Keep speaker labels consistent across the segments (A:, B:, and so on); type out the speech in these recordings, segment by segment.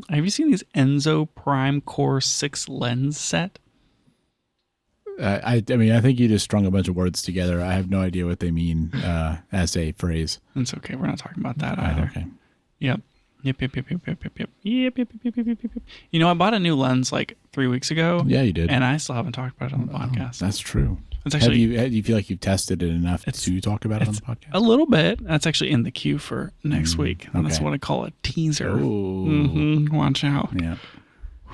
A: Have you seen these Enzo Prime Core 6 lens set?
B: I mean, I think you just strung a bunch of words together. I have no idea what they mean as a phrase.
A: It's okay. We're not talking about that either.
B: Okay.
A: Yep. Yep. You know, I bought a new lens like 3 weeks ago.
B: Yeah, you did.
A: And I still haven't talked about it on the podcast.
B: That's true.
A: It's actually,
B: do you feel like you've tested it enough to talk about it on the podcast?
A: A little bit. That's actually in the queue for next week. And that's what I call a teaser.
B: Oh.
A: Watch out.
B: Yeah.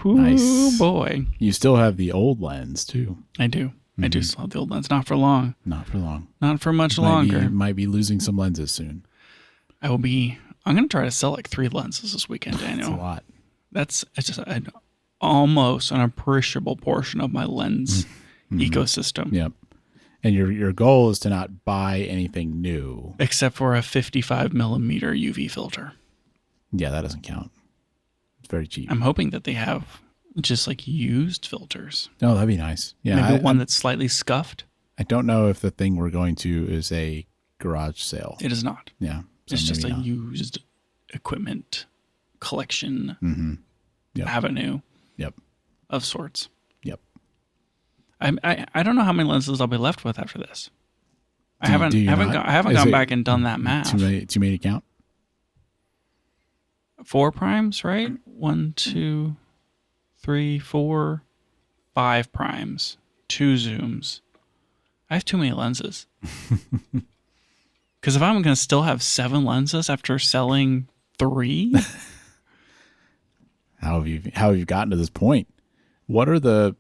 A: Ooh,
B: Nice.
A: Boy.
B: You still have the old lens, too.
A: I do. I do still have the old lens. Not for long.
B: Not for long.
A: Not for much longer.
B: Might be losing some lenses soon.
A: I'm going to try to sell like 3 lenses this weekend, Daniel.
B: That's a lot.
A: It's just almost an appreciable portion of my lens ecosystem.
B: Yep. And your goal is to not buy anything new.
A: Except for a 55 millimeter UV filter.
B: Yeah, that doesn't count. It's very cheap.
A: I'm hoping that they have just like used filters.
B: Oh, that'd be nice. Yeah,
A: Maybe one that's slightly scuffed.
B: I don't know if the thing we're going to is a garage sale.
A: It is not.
B: Yeah. So
A: It's just a
B: not.
A: used equipment collection avenue of sorts.
B: Yep.
A: I don't know how many lenses I'll be left with after this. I haven't
B: Is
A: gone
B: it
A: back and done that math.
B: Too many to count?
A: 4 primes, right? 1, 2, 3, 4, 5 primes, 2 zooms. I have too many lenses. Because if I'm going to still have 7 lenses after selling 3,
B: How have you gotten to this point? What are the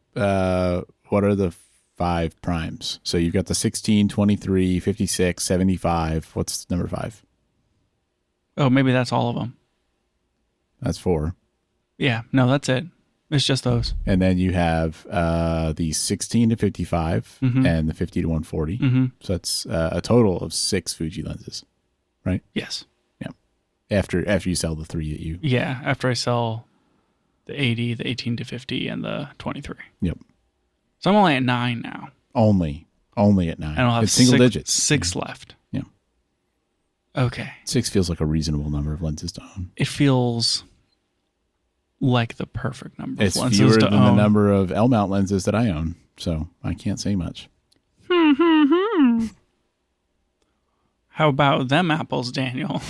B: 5 primes? So you've got the 16, 23, 56, 75. What's number 5?
A: oh, maybe that's all of them.
B: That's 4.
A: Yeah, no, that's it. It's just those.
B: And then you have the 16 to 55 and the 50 to 140. So that's a total of 6 Fuji lenses, right?
A: Yes.
B: Yeah. After you sell the 3 that you.
A: Yeah, after I sell the 80, the 18 to 50, and the 23.
B: Yep.
A: So I'm only at 9 now.
B: Only at 9.
A: And I'll have
B: it's single digits.
A: 6 left.
B: Yeah.
A: Okay.
B: 6 feels like a reasonable number of lenses to own.
A: It feels like the perfect number
B: It's
A: of lenses
B: fewer
A: to
B: than
A: own.
B: the number of L mount lenses that I own, so I can't say much.
A: How about them apples, Daniel?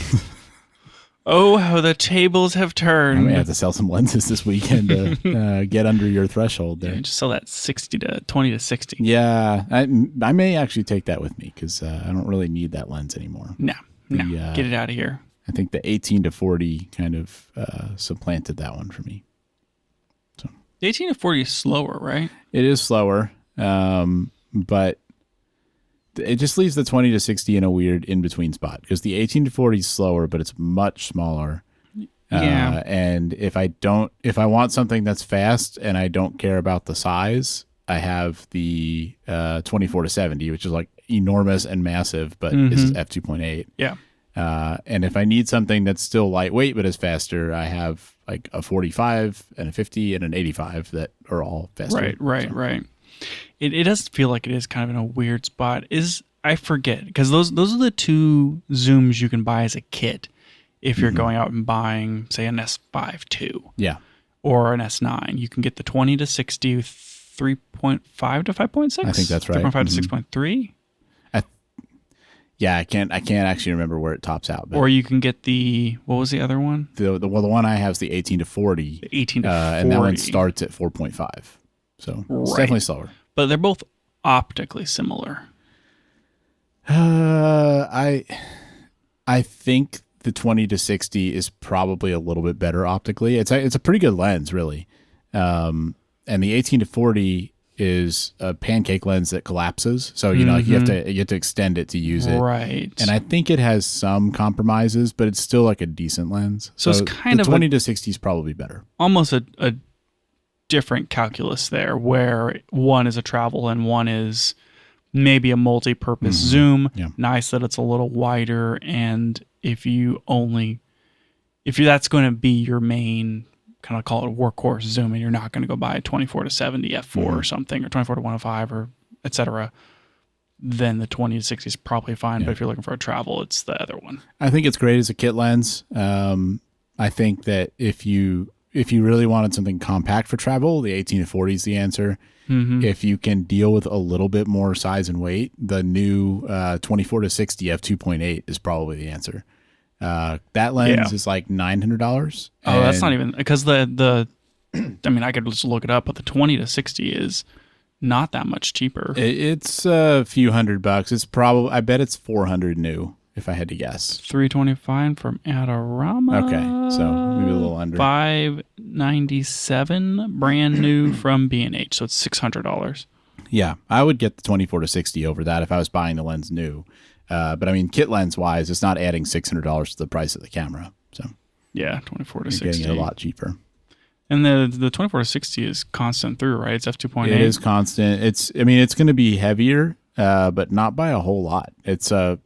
A: Oh, how the tables have
B: I
A: turned.
B: may have to sell some lenses this weekend to get under your threshold there.
A: Yeah, just sell that 20 to 60.
B: Yeah, I may actually take that with me because I don't really need that lens anymore.
A: No, get it out of here.
B: I think the 18 to 40 kind of supplanted that one for me. So
A: The 18 to 40 is slower, right?
B: it is slower, but it just leaves the 20 to 60 in a weird in-between spot because the 18 to 40 is slower, but it's much smaller.
A: Yeah.
B: And if I want something that's fast and I don't care about the size, I have the 24 to 70, which is like enormous and massive, but is f2.8.
A: Yeah.
B: And if I need something that's still lightweight but is faster, I have like a 45 and a 50 and an 85 that are all faster.
A: Right. It does feel like it is kind of in a weird spot. I forget because those are the 2 zooms you can buy as a kit if you're going out and buying, say, an S5 II.
B: Yeah.
A: Or an S9. You can get the 20 to 60 3.5 to 5.6.
B: I think that's right.
A: 3.5 to 6.3.
B: Yeah, I can't actually remember where it tops out. But
A: Or you can get what was the other one?
B: the one I have is the 18 to 40.
A: The 18 to 40.
B: And that one starts at 4.5. So it's definitely slower.
A: But they're both optically similar.
B: I think the 20 to 60 is probably a little bit better optically. It's a pretty good lens, really. And the 18 to 40 is a pancake lens that collapses. So, you have to extend it to use it.
A: Right.
B: And I think it has some compromises, but it's still like a decent lens.
A: So it's kind
B: the
A: of
B: 20 to 60 is probably better.
A: Almost a different calculus there where one is a travel and one is maybe a multi-purpose zoom.
B: Yeah.
A: Nice that it's a little wider. And if that's going to be your main kind of call it a workhorse zoom and you're not going to go buy a 24 to 70 f4 or something or 24 to 105 or etc., then the 20 to 60 is probably fine. But if you're looking for a travel, it's the other one.
B: I think it's great as a kit lens. I think that if you really wanted something compact for travel, the 18 to 40 is the answer.
A: Mm-hmm.
B: If you can deal with a little bit more size and weight, the new 24 to 60 f2.8 is probably the answer. That lens is like $900.
A: Oh, that's not even because the I mean, I could just look it up, but the 20 to 60 is not that much cheaper.
B: It's a few $100. It's probably, I bet it's 400 new, if I had to guess.
A: 325 from Adorama.
B: Okay, so maybe a little under.
A: 597 brand new from B&H, so it's $600.
B: Yeah, I would get the 24 to 60 over that if I was buying the lens new. But I mean, kit lens wise, it's not adding $600 to the price of the camera. So
A: yeah, 24 to
B: you're
A: 60.
B: getting it a lot cheaper.
A: And the 24 to 60 is constant through, right? It's f2.8.
B: It is constant. It's going to be heavier, but not by a whole lot. It's a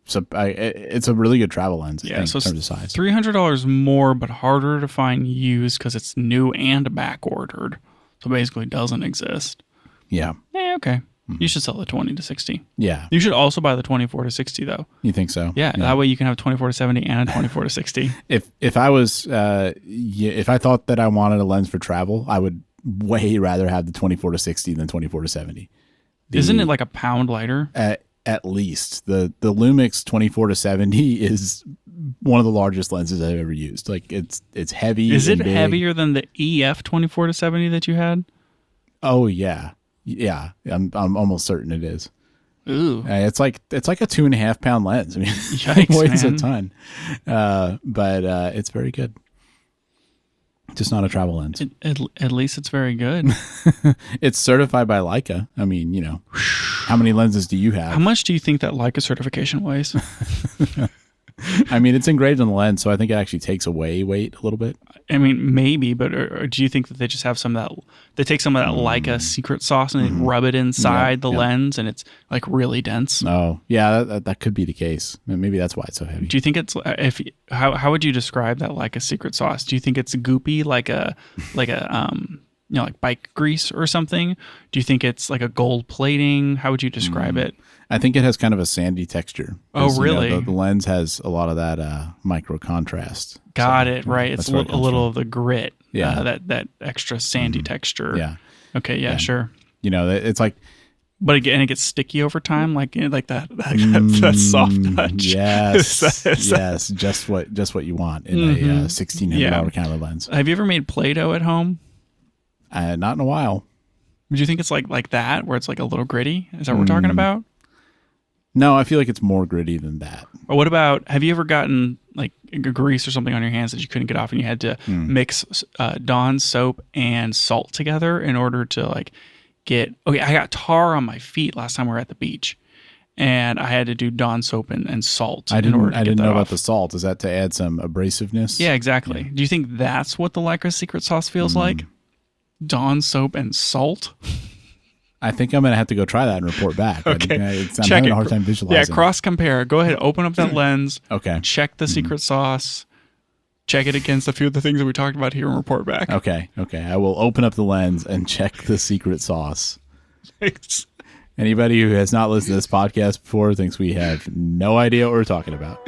B: really good travel lens. I think,
A: so
B: in terms of size.
A: $300 more, but harder to find used because it's new and back ordered. So basically, doesn't exist.
B: Yeah.
A: Okay. You should sell the 20 to 60.
B: Yeah.
A: You should also buy the 24 to 60 though.
B: You think so?
A: Yeah. That way you can have 24 to 70 and a 24 to 60.
B: If I was if I thought that I wanted a lens for travel, I would way rather have the 24 to 60 than 24 to 70.
A: Isn't it like a pound lighter?
B: At least the Lumix 24 to 70 is one of the largest lenses I've ever used. Like it's heavy.
A: Is it
B: big.
A: heavier than the EF 24 to 70 that you had?
B: Oh yeah. Yeah, I'm almost certain it is.
A: Ooh,
B: it's like a 2.5 pound lens. I mean,
A: yikes,
B: it weighs
A: man.
B: a ton, but it's very good. Just not a travel lens.
A: At least it's very good.
B: It's certified by Leica. I mean, how many lenses do you have?
A: How much do you think that Leica certification weighs?
B: I mean, it's engraved on the lens, so I think it actually takes away weight a little bit.
A: I mean, maybe, but or do you think that they just have some of that? They take some of that Leica secret sauce and they rub it inside the lens, and it's like really dense.
B: Oh, yeah, that could be the case. Maybe that's why it's so heavy.
A: Do you think it's how would you describe that Leica secret sauce? Do you think it's goopy like a like bike grease or something? Do you think it's like a gold plating? How would you describe it?
B: I think it has kind of a sandy texture.
A: Oh, really?
B: The lens has a lot of that micro contrast.
A: Got it. Right. It's a little of the grit.
B: Yeah.
A: That extra sandy texture.
B: Yeah.
A: Okay. Yeah. Sure.
B: It's like.
A: But again, it gets sticky over time, like that soft touch.
B: Yes. Yes. Just what you want in a $1,600 camera lens.
A: Have you ever made Play-Doh at home?
B: Not in a while.
A: Would you think it's like that, where it's like a little gritty? Is that what we're talking about? No,
B: I feel like it's more gritty than that.
A: Or what about, have you ever gotten like a grease or something on your hands that you couldn't get off and you had to mix Dawn soap and salt together in order to like I got tar on my feet last time we were at the beach and I had to do Dawn soap and salt. I didn't
B: know about the salt. Is that to add some abrasiveness?
A: Yeah, exactly. Yeah. Do you think that's what the Lycra secret sauce feels like? Dawn soap and salt?
B: I think I'm going to have to go try that and report back.
A: Okay.
B: I'm having a hard time visualizing.
A: Yeah, cross compare. Go ahead, open up that lens.
B: Okay.
A: Check the secret sauce. Check it against a few of the things that we talked about here and report back.
B: Okay. I will open up the lens and check the secret sauce.
A: Thanks.
B: Anybody who has not listened to this podcast before thinks we have no idea what we're talking about.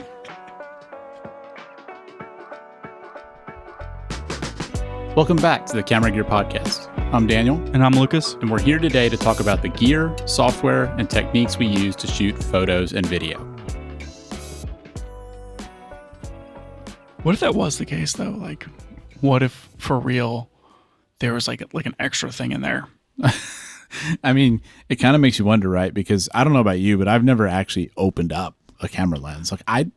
B: Welcome back to the Camera Gear Podcast. I'm Daniel.
A: And I'm Lucas.
B: And we're here today to talk about the gear, software, and techniques we use to shoot photos and video.
A: What if that was the case, though? Like, what if, for real, there was like an extra thing in there?
B: I mean, it kind of makes you wonder, right? Because I don't know about you, but I've never actually opened up a camera lens. Like, I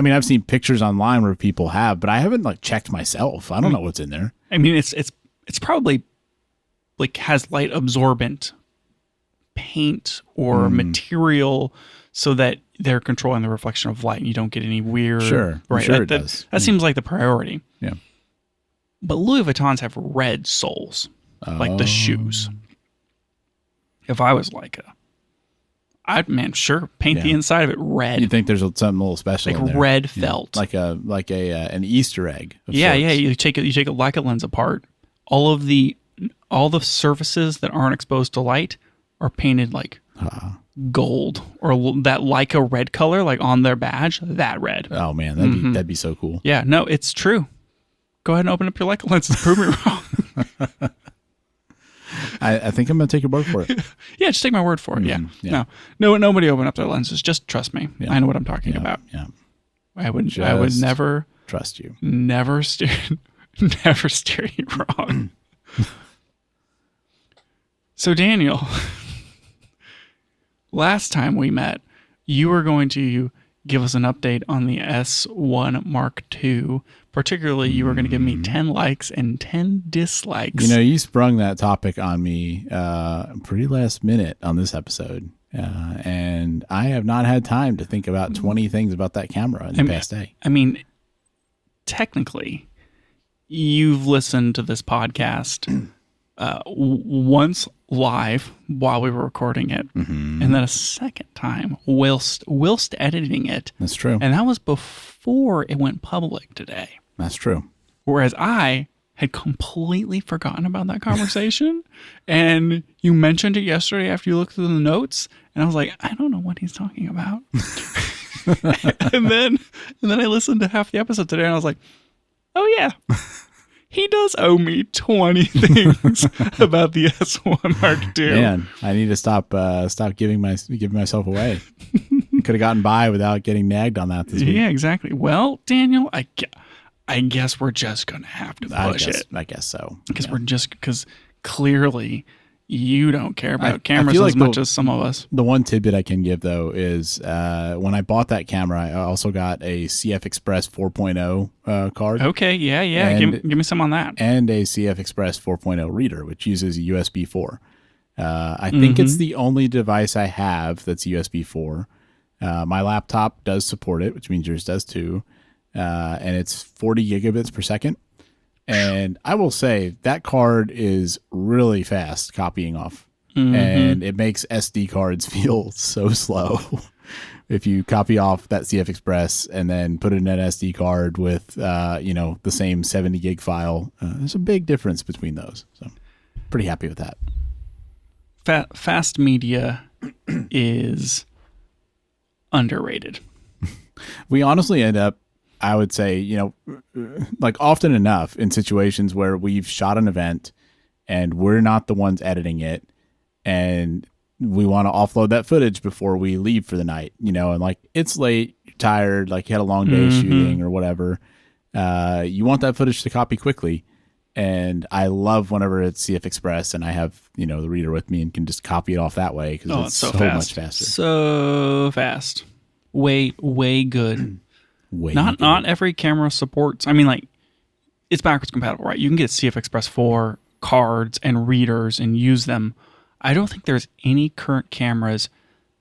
B: mean, I've seen pictures online where people have, but I haven't like checked myself. I don't know what's in there.
A: I mean, it's probably like has light absorbent paint or material so that they're controlling the reflection of light and you don't get any weird.
B: Sure.
A: Right.
B: Sure, it does.
A: That seems like the priority.
B: Yeah.
A: But Louis Vuittons have red soles, like the shoes. If I was Leica, I'd paint the inside of it red.
B: You think there's something a little special,
A: like
B: in there.
A: red felt,
B: like an Easter egg. Of
A: yeah.
B: sorts.
A: Yeah. You take a Leica lens apart. All the surfaces that aren't exposed to light are painted like gold or that Leica red color, like on their badge. That red.
B: Oh man, that'd be so cool.
A: Yeah. No, it's true. Go ahead and open up your Leica lenses. Prove me wrong.
B: I think I'm going to take your word for it.
A: Yeah, just take my word for it. Yeah.
B: Yeah.
A: No, nobody open up their lenses. Just trust me.
B: Yeah.
A: I know what I'm talking about.
B: Yeah.
A: I would
B: Just
A: never
B: trust you.
A: Never steer you wrong. So Daniel, last time we met, you were going to give us an update on the S1 Mark II. Particularly, you were going to give me 10 likes and 10 dislikes.
B: You sprung that topic on me pretty last minute on this episode. And I have not had time to think about 20 things about that camera in the past day.
A: I mean, technically, you've listened to this podcast once live while we were recording it, and then a second time whilst editing it.
B: That's true.
A: And that was before it went public today.
B: That's true.
A: Whereas I had completely forgotten about that conversation, and you mentioned it yesterday after you looked through the notes, and I was like, I don't know what he's talking about. and then I listened to half the episode today, and I was like, oh yeah, he does owe me 20 things about the S1 Mark II.
B: Man, I need to stop giving myself away. Could have gotten by without getting nagged on that this week.
A: Yeah, exactly. Well, Daniel, I guess we're just going to have to push it.
B: I guess so.
A: Because clearly you don't care about cameras as much as some of us.
B: The one tidbit I can give, though, is when I bought that camera, I also got a CF Express 4.0 card.
A: Okay, yeah. Give me some on that.
B: And a CF Express 4.0 reader, which uses USB 4. I think it's the only device I have that's USB 4. My laptop does support it, which means yours does too. And it's 40 gigabits per second. And I will say that card is really fast copying off. And it makes SD cards feel so slow. If you copy off that CF Express and then put it in an SD card with, the same 70 gig file, there's a big difference between those. So pretty happy with that.
A: Fast media is underrated.
B: We honestly end up, I would say, like often enough in situations where we've shot an event and we're not the ones editing it and we want to offload that footage before we leave for the night, and like it's late, you're tired, like you had a long day shooting or whatever. You want that footage to copy quickly. And I love whenever it's CF Express and I have, the reader with me and can just copy it off that way because it's so much faster.
A: So fast. Way good. Not every camera supports. I mean, like, it's backwards compatible, right? You can get CF Express 4 cards and readers and use them. I don't think there's any current cameras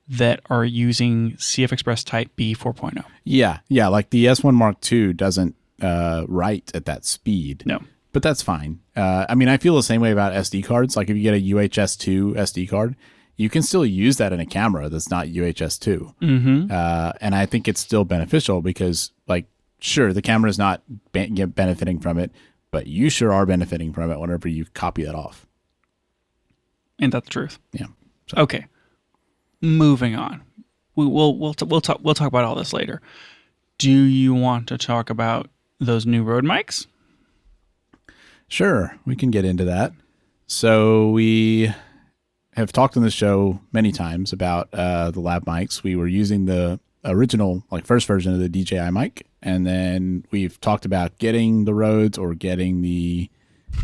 A: that are using CF Express Type B 4.0.
B: Yeah. Like the S1 Mark II doesn't write at that speed.
A: No.
B: But that's fine. I feel the same way about SD cards. Like if you get a UHS-2 SD card, you can still use that in a camera that's not UHS-2. And I think it's still beneficial because, like, sure, the camera is not benefiting from it, but you sure are benefiting from it whenever you copy that off.
A: Ain't that the truth?
B: Yeah. So.
A: Okay. Moving on. We'll talk about all this later. Do you want to talk about those new Rode mics?
B: Sure, we can get into that. So we have talked on the show many times about the lav mics. We were using the original, like first version of the DJI mic, and then we've talked about getting the Rodes or getting the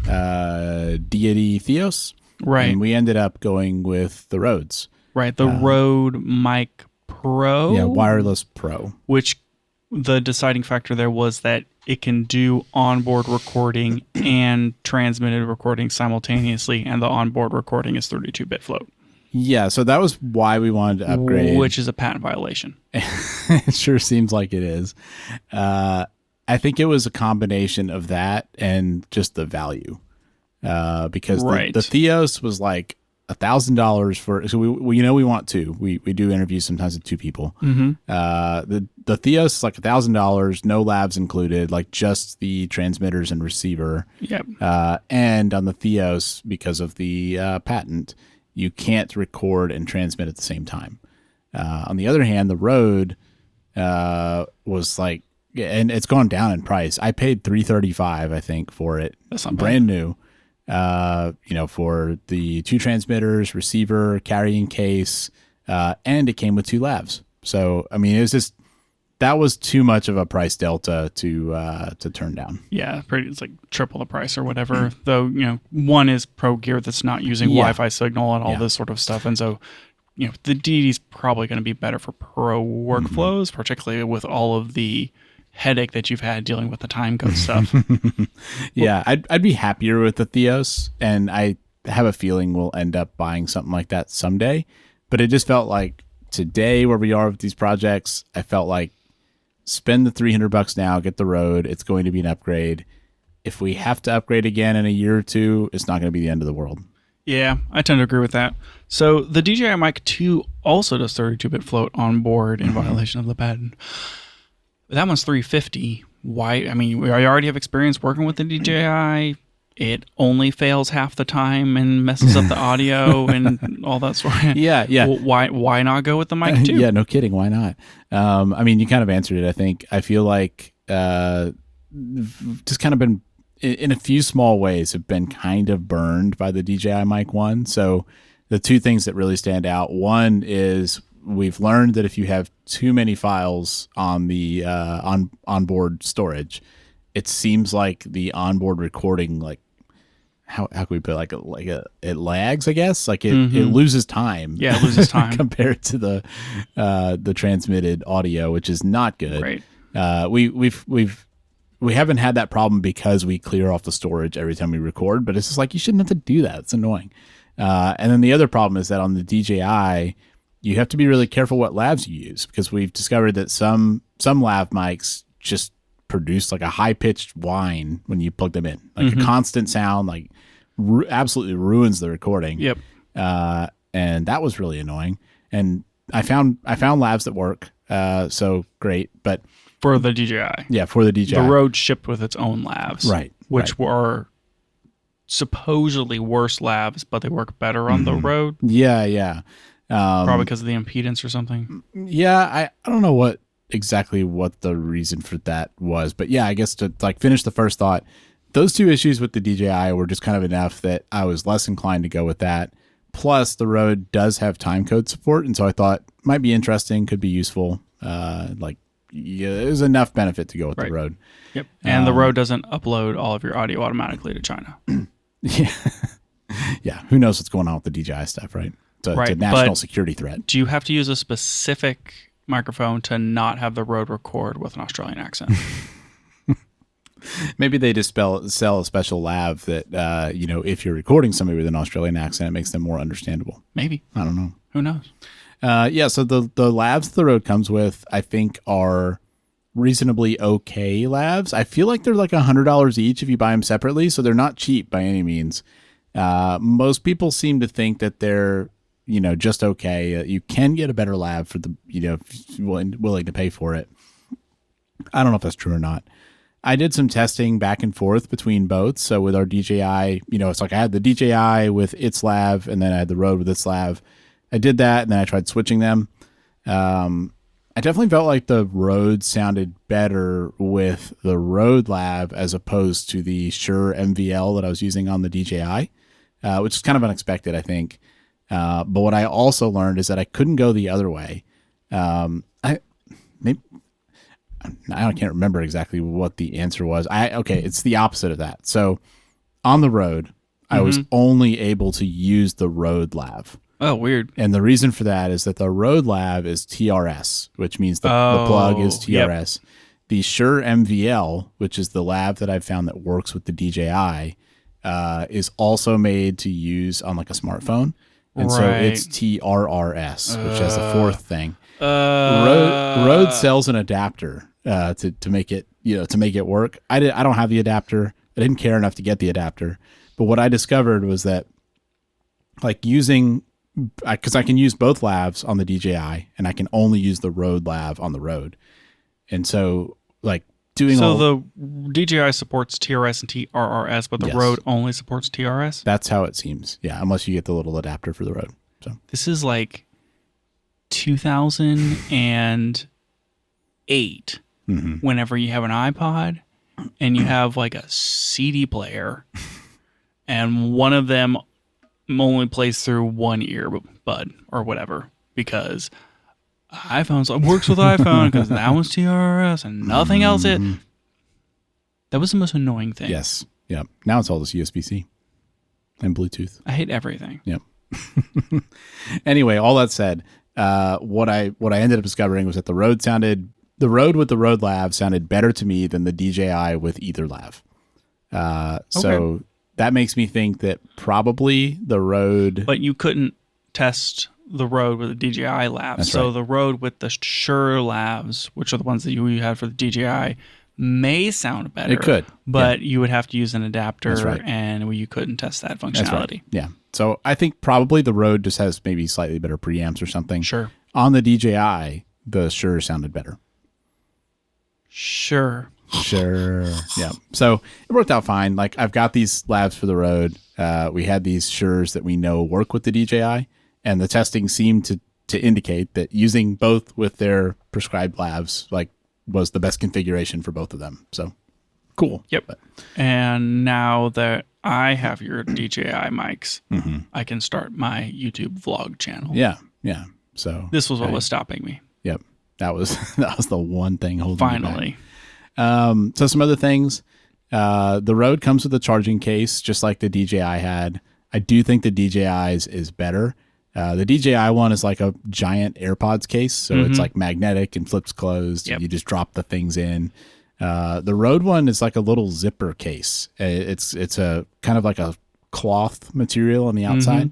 B: Deity Theos.
A: Right.
B: And we ended up going with the Rodes.
A: Right, the Rode Mic Pro.
B: Yeah, wireless Pro.
A: Which the deciding factor there was that it can do onboard recording and transmitted recording simultaneously, and the onboard recording is 32-bit float.
B: Yeah, so that was why we wanted to upgrade.
A: Which is a patent violation.
B: It sure seems like it is. I think it was a combination of that and just the value. Because the Theos was like $1,000 for, so we want two. We do interviews sometimes with two people. The Theos is like $1,000, no lavs included, like just the transmitters and receiver.
A: Yep.
B: And on the Theos, because of the patent, you can't record and transmit at the same time. On the other hand, the Rode was like Yeah, and it's gone down in price. I paid $335, I think, for it.
A: That's not
B: brand new. For the 2 transmitters, receiver, carrying case, and it came with 2 lavs. So I mean, it was just that was too much of a price delta to turn down.
A: Yeah, it's like triple the price or whatever. Though, one is pro gear that's not using Wi-Fi signal and all this sort of stuff. And so, the DD is probably going to be better for pro workflows, particularly with all of the headache that you've had dealing with the timecode stuff.
B: Yeah, I'd be happier with the Theos, and I have a feeling we'll end up buying something like that someday. But it just felt like today, where we are with these projects, I felt like spend the $300 now, get the Rode. It's going to be an upgrade. If we have to upgrade again in a year or two, it's not going to be the end of the world. Yeah,
A: I tend to agree with that. So the DJI Mic 2 also does 32-bit float on board in violation of the patent. That one's $350. Why? I mean, we already have experience working with the DJI. It only fails half the time and messes up the audio and all that sort of.
B: Yeah.
A: Well, why not go with the Mic 2?
B: Yeah, no kidding. Why not? I mean, you kind of answered it, I think. I feel like just kind of been, in a few small ways, have been kind of burned by the DJI Mic 1. So the 2 things that really stand out, one is we've learned that if you have too many files on the onboard storage, it seems like the onboard recording, like, how can we put it? It lags, I guess. Like it loses time.
A: Yeah, it loses time
B: compared to the transmitted audio, which is not good.
A: Right.
B: We haven't had that problem because we clear off the storage every time we record, but it's just like, you shouldn't have to do that. It's annoying. And then the other problem is that on the DJI, you have to be really careful what lavs you use, because we've discovered that some lav mics just produce like a high-pitched whine when you plug them in, like a constant sound, like absolutely ruins the recording.
A: Yep.
B: And that was really annoying. And I found lavs that work, so great. But
A: for the DJI,
B: yeah, for the DJI,
A: the Rode shipped with its own lavs,
B: right?
A: Which were supposedly worse lavs, but they work better on the Rode.
B: Yeah.
A: Probably because of the impedance or something.
B: Yeah, I don't know exactly what the reason for that was, but yeah, I guess to like finish the first thought, those 2 issues with the DJI were just kind of enough that I was less inclined to go with that. Plus, the Rode does have timecode support, and so I thought might be interesting, could be useful. There's enough benefit to go with the Rode.
A: Yep, and the Rode doesn't upload all of your audio automatically to China.
B: Yeah. Who knows what's going on with the DJI stuff, right? It's a national security threat.
A: Do you have to use a specific microphone to not have the Rode record with an Australian accent?
B: Maybe they just sell a special lav that, if you're recording somebody with an Australian accent, it makes them more understandable.
A: Maybe.
B: I don't know.
A: Who knows?
B: So the lavs the Rode comes with, I think, are reasonably okay lavs. I feel like they're like $100 each if you buy them separately, so they're not cheap by any means. Most people seem to think that they're, just okay. You can get a better lav for the, if you're willing to pay for it. I don't know if that's true or not. I did some testing back and forth between both. So with our DJI, it's like I had the DJI with its lav, and then I had the Rode with its lav. I did that, and then I tried switching them. I definitely felt like the Rode sounded better with the Rode lav as opposed to the Shure MVL that I was using on the DJI, which is kind of unexpected, I think. But what I also learned is that I couldn't go the other way. I can't remember exactly what the answer was. It's the opposite of that. So on the Rode, I was only able to use the Rode lav.
A: Oh, weird.
B: And the reason for that is that the Rode lav is TRS, which means the plug is TRS. Yep. The Shure MVL, which is the lav that I've found that works with the DJI, is also made to use on like a smartphone. And so it's TRRS, which has a fourth thing. Rode sells an adapter to make it work. I don't have the adapter. I didn't care enough to get the adapter. But what I discovered was that like because I can use both lavs on the DJI, and I can only use the Rode lav on the Rode. And so like
A: the DJI supports TRS and TRRS, but the Rode only supports TRS?
B: That's how it seems. Yeah, unless you get the little adapter for the Rode. So
A: this is like 2008 whenever you have an iPod and you have like a CD player and one of them only plays through one earbud or whatever because iPhones works with iPhone because that one's TRS and nothing else. That was the most annoying thing.
B: Yes. Yep. Now it's all just USB-C and Bluetooth.
A: I hate everything.
B: Yep. Anyway, all that said, what I ended up discovering was that the Rode with the Rode lav sounded better to me than the DJI with either lav. So that makes me think that probably the Rode.
A: But you couldn't test the Rode with the DJI lavs.
B: That's
A: so
B: right.
A: the Rode with the Shure lavs, which are the ones that you had for the DJI, may sound better.
B: It could,
A: but you would have to use an adapter,
B: That's right.
A: and you couldn't test that functionality.
B: That's right. Yeah. So I think probably the Rode just has maybe slightly better preamps or something.
A: Sure.
B: On the DJI, the Shure sounded better.
A: Sure.
B: Yeah. So it worked out fine. Like I've got these lavs for the Rode. We had these Shures that we know work with the DJI, and the testing seemed to indicate that using both with their prescribed lavs was the best configuration for both of them. So cool.
A: Yep.
B: But,
A: and now that I have your DJI mics, I can start my YouTube vlog channel.
B: yeah. So
A: This was what was stopping me.
B: Yep. That was the one thing holding me back.
A: Finally.
B: So some other things. The Rode comes with a charging case, just like the DJI had. I do think the DJI's is better. The DJI one is like a giant AirPods case, so it's like magnetic and flips closed.
A: Yep.
B: You just drop the things in. The Rode one is like a little zipper case. It's a kind of like a cloth material on the outside.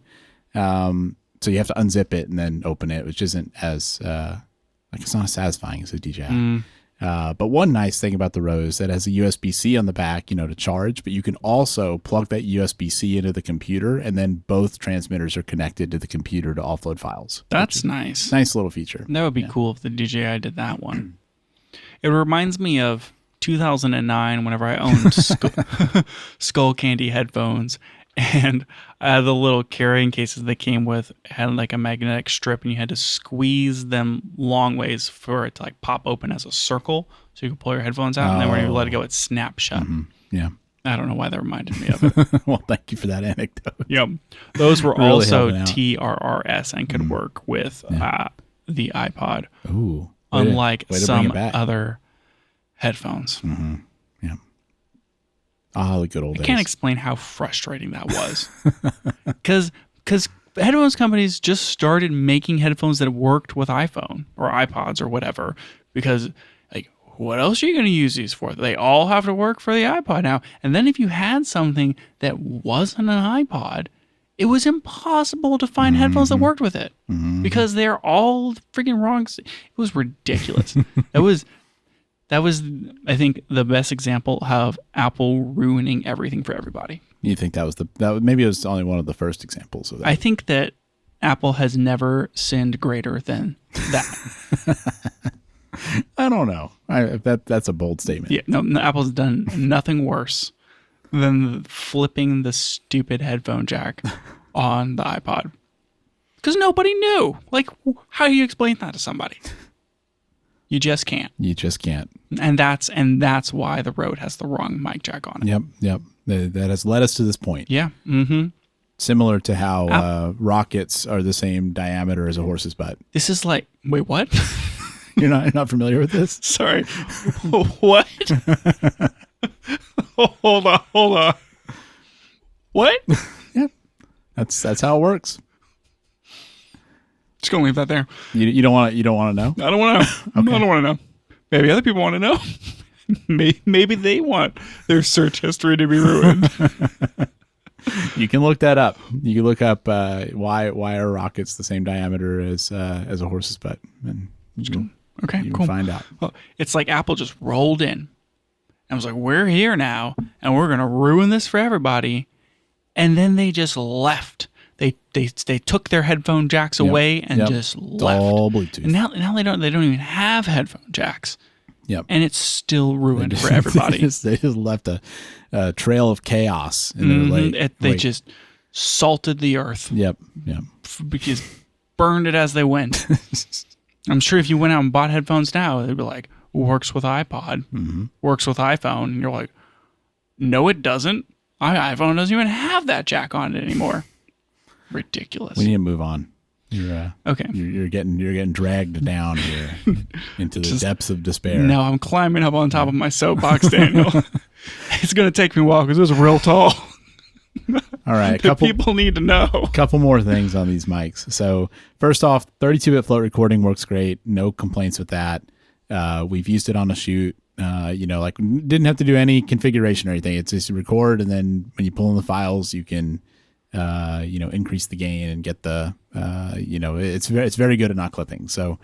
B: So you have to unzip it and then open it, which isn't as it's not as satisfying as a DJI. But one nice thing about the Rode is that it has a USB-C on the back, to charge, but you can also plug that USB-C into the computer, and then both transmitters are connected to the computer to offload files.
A: That's nice.
B: Nice little feature.
A: That would be cool if the DJI did that one. It reminds me of 2009 whenever I owned Skull Candy headphones, and the little carrying cases they came with had like a magnetic strip, and you had to squeeze them long ways for it to like pop open as a circle so you could pull your headphones out, and then when you let it go, it snapped shut.
B: Yeah.
A: I don't know why that reminded me of it.
B: Well, thank you for that anecdote.
A: Yep. Those were
B: Really
A: also
B: helping out.
A: TRRS and could work with the iPod,
B: Ooh.
A: unlike
B: way to bring
A: some
B: it back.
A: other headphones.
B: Yeah. Ah, the good old
A: I
B: days.
A: can't explain how frustrating that was. Because headphones companies just started making headphones that worked with iPhone or iPods or whatever. Because, like, what else are you going to use these for? They all have to work for the iPod now. And then if you had something that wasn't an iPod, it was impossible to find headphones that worked with it. Because they're all freaking wrong. It was ridiculous. That was, I think, the best example of Apple ruining everything for everybody.
B: You think maybe it was only one of the first examples of that?
A: I think that Apple has never sinned greater than that.
B: I don't know. That's a bold statement.
A: Yeah, no, Apple's done nothing worse than flipping the stupid headphone jack on the iPod. Because nobody knew. Like, how do you explain that to somebody? You just can't.
B: You just can't.
A: And that's why the Rode has the wrong mic jack on it.
B: Yep. That has led us to this point.
A: Yeah.
B: Similar to how rockets are the same diameter as a horse's butt.
A: This is like, wait, what?
B: You're not familiar with this?
A: Sorry. What? Hold on. What?
B: Yeah. That's how it works.
A: Just gonna leave that there.
B: You don't want to know?
A: I don't want to know.
B: Okay.
A: I don't want to know. Maybe other people want to know. Maybe they want their search history to be ruined.
B: You can look that up. You can look up why are rockets the same diameter as a horse's butt, and you
A: Okay,
B: can
A: cool.
B: find out.
A: Well, it's like Apple just rolled in and was like, "We're here now, and we're gonna ruin this for everybody," and then they just left. They took their headphone jacks away and just left.
B: All Bluetooth.
A: And now they don't even have headphone jacks.
B: Yep.
A: And it's still ruined for everybody.
B: They just left a trail of chaos in their late.
A: They just salted the earth.
B: Yep.
A: Because burned it as they went. I'm sure if you went out and bought headphones now, they'd be like, works with iPod, works with iPhone, and you're like, no, it doesn't. My iPhone doesn't even have that jack on it anymore. Ridiculous.
B: We need to move on. You're
A: okay.
B: You're getting dragged down here into the depths of despair.
A: No, I'm climbing up on top of my soapbox, Daniel. It's going to take me a while because it's real tall.
B: All right,
A: people need to know.
B: A couple more things on these mics. So first off, 32-bit float recording works great. No complaints with that. We've used it on a shoot. Didn't have to do any configuration or anything. It's just record, and then when you pull in the files, you can, increase the gain and get the, it's very good at not clipping. So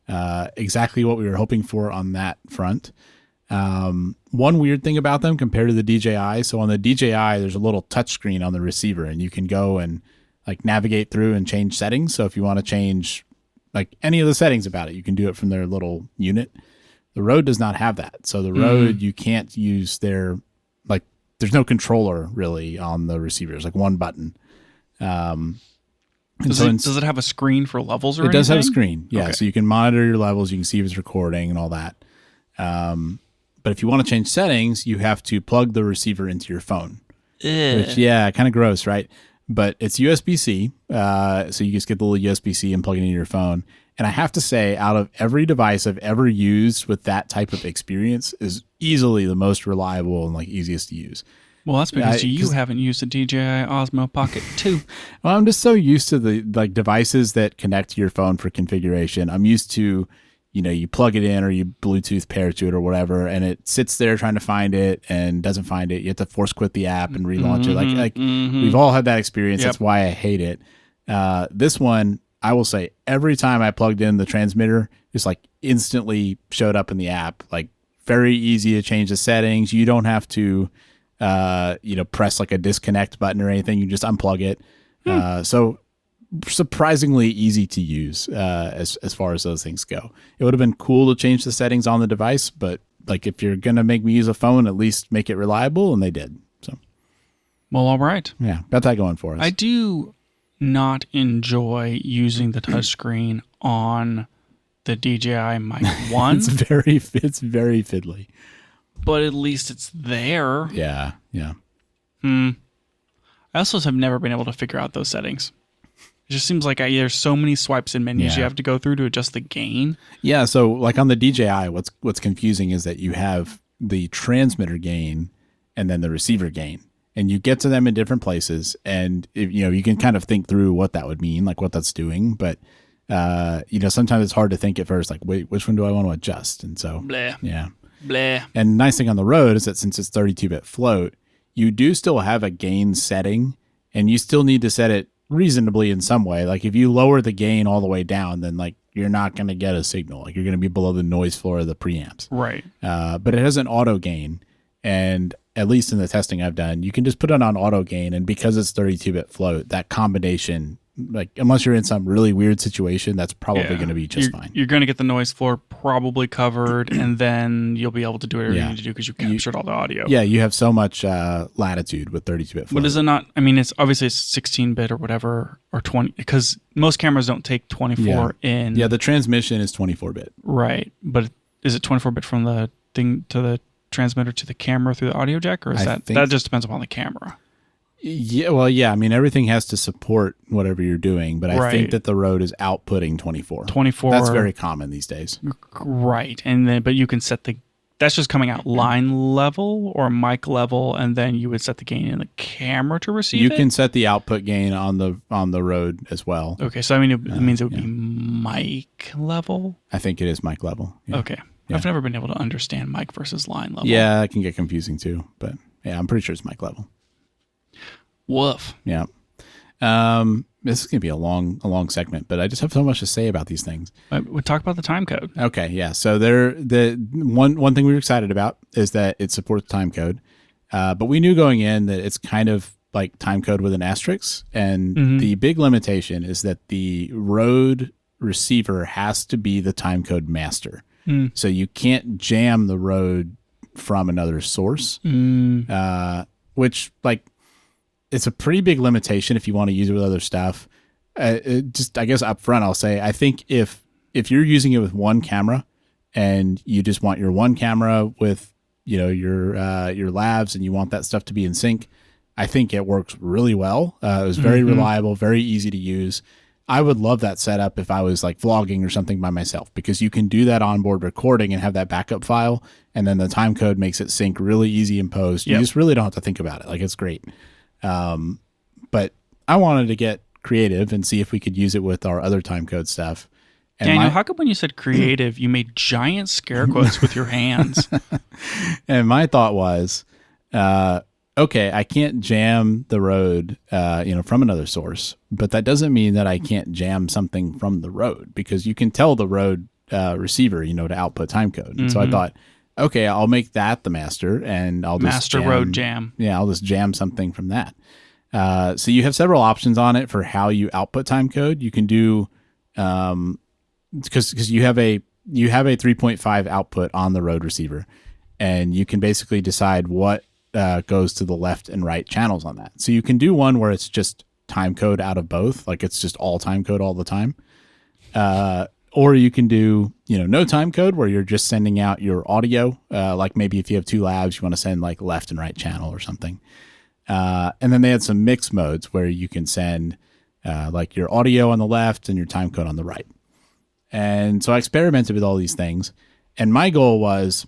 B: exactly what we were hoping for on that front. One weird thing about them compared to the DJI. So on the DJI, there's a little touch screen on the receiver, and you can go and like navigate through and change settings. So if you want to change like any of the settings about it, you can do it from their little unit. The Rode does not have that. So the Rode, you can't use there's no controller really on the receiver. There's like one button.
A: Does it have a screen for levels or anything?
B: It does have a screen. Yeah.
A: Okay.
B: So you can monitor your levels. You can see if it's recording and all that. But if you want to change settings, you have to plug the receiver into your phone. Which, kind of gross, right? But it's USB-C. So you just get the little USB-C and plug it into your phone. And I have to say, out of every device I've ever used with that type of experience, is easily the most reliable and like easiest to use.
A: Well, that's because you haven't used the DJI Osmo Pocket 2.
B: Well, I'm just so used to the like devices that connect to your phone for configuration. I'm used to, you plug it in or you Bluetooth pair to it or whatever, and it sits there trying to find it and doesn't find it. You have to force quit the app and relaunch it. We've all had that experience. Yep. That's why I hate it. This one, I will say, every time I plugged in the transmitter, just like instantly showed up in the app. Like very easy to change the settings. You don't have to, press like a disconnect button or anything. You just unplug it. So surprisingly easy to use as far as those things go. It would have been cool to change the settings on the device, but like if you're gonna make me use a phone, at least make it reliable, and they did. So,
A: well, all right.
B: Yeah, got that going for us.
A: I do not enjoy using the touchscreen on the DJI Mic 1.
B: It's very fiddly.
A: But at least it's there.
B: Yeah.
A: I also have never been able to figure out those settings. It just seems like there's so many swipes and menus you have to go through to adjust the gain.
B: Yeah, so like on the DJI, what's confusing is that you have the transmitter gain and then the receiver gain. And you get to them in different places, and you can kind of think through what that would mean, like what that's doing. But sometimes it's hard to think at first, like, wait, which one do I want to adjust? And so,
A: Blah.
B: Yeah.
A: Blah.
B: And nice thing on the Rode is that since it's 32-bit float, you do still have a gain setting, and you still need to set it reasonably in some way. Like if you lower the gain all the way down, then like you're not going to get a signal. Like you're going to be below the noise floor of the preamps.
A: Right.
B: But it has an auto gain, and at least in the testing I've done, you can just put it on auto gain, and because it's 32-bit float, that combination, like unless you're in some really weird situation, that's probably going to be just fine.
A: You're going to get the noise floor probably covered, and then you'll be able to do whatever you need to do because you captured all the audio.
B: Yeah, you have so much latitude with 32-bit float.
A: But is it not? I mean, it's obviously 16-bit or whatever, or 20, because most cameras don't take 24 in.
B: Yeah, the transmission is 24-bit.
A: Right, but is it 24-bit from the thing to the transmitter to the camera through the audio jack, or is that just depends upon the camera?
B: Yeah, well, yeah. I mean, everything has to support whatever you're doing, but I think that the Rode is outputting 24.
A: 24.
B: That's very common these days.
A: Right, and then but you can set that's just coming out line level or mic level, and then you would set the gain in the camera to receive
B: You can set the output gain on the Rode as well.
A: Okay, so I mean, it means it would be mic level.
B: I think it is mic level. Yeah.
A: Okay. Yeah. I've never been able to understand mic versus line level.
B: Yeah, it can get confusing too, but yeah, I'm pretty sure it's mic level.
A: Woof.
B: Yeah. This is going to be a long segment, but I just have so much to say about these things.
A: We'll talk about the timecode.
B: Okay, yeah. So the one thing we were excited about is that it supports timecode, but we knew going in that it's kind of like timecode with an asterisk, and the big limitation is that the Rode receiver has to be the timecode master. So you can't jam the Rode from another source, which like it's a pretty big limitation if you want to use it with other stuff. I guess up front, I'll say, I think if you're using it with one camera and you just want your one camera with, your lavs, and you want that stuff to be in sync, I think it works really well. It was very reliable, very easy to use. I would love that setup if I was like vlogging or something by myself, because you can do that onboard recording and have that backup file, and then the time code makes it sync really easy in post. You just really don't have to think about it. Like, it's great. But I wanted to get creative and see if we could use it with our other time code stuff. And
A: Daniel, how come when you said creative, you made giant scare quotes with your hands?
B: And my thought was, okay, I can't jam the Rode, from another source, but that doesn't mean that I can't jam something from the Rode, because you can tell the Rode receiver, to output timecode. And so I thought, okay, I'll make that the master, and I'll just
A: Master Rode jam.
B: Yeah, I'll just jam something from that. So you have several options on it for how you output timecode. You can do, because you have a 3.5 output on the Rode receiver, and you can basically decide what goes to the left and right channels on that. So you can do one where it's just time code out of both, like it's just all time code all the time. Or you can do, no time code, where you're just sending out your audio. Like maybe if you have two lavs, you want to send like left and right channel or something. And then they had some mix modes where you can send like your audio on the left and your time code on the right. And so I experimented with all these things. And my goal was,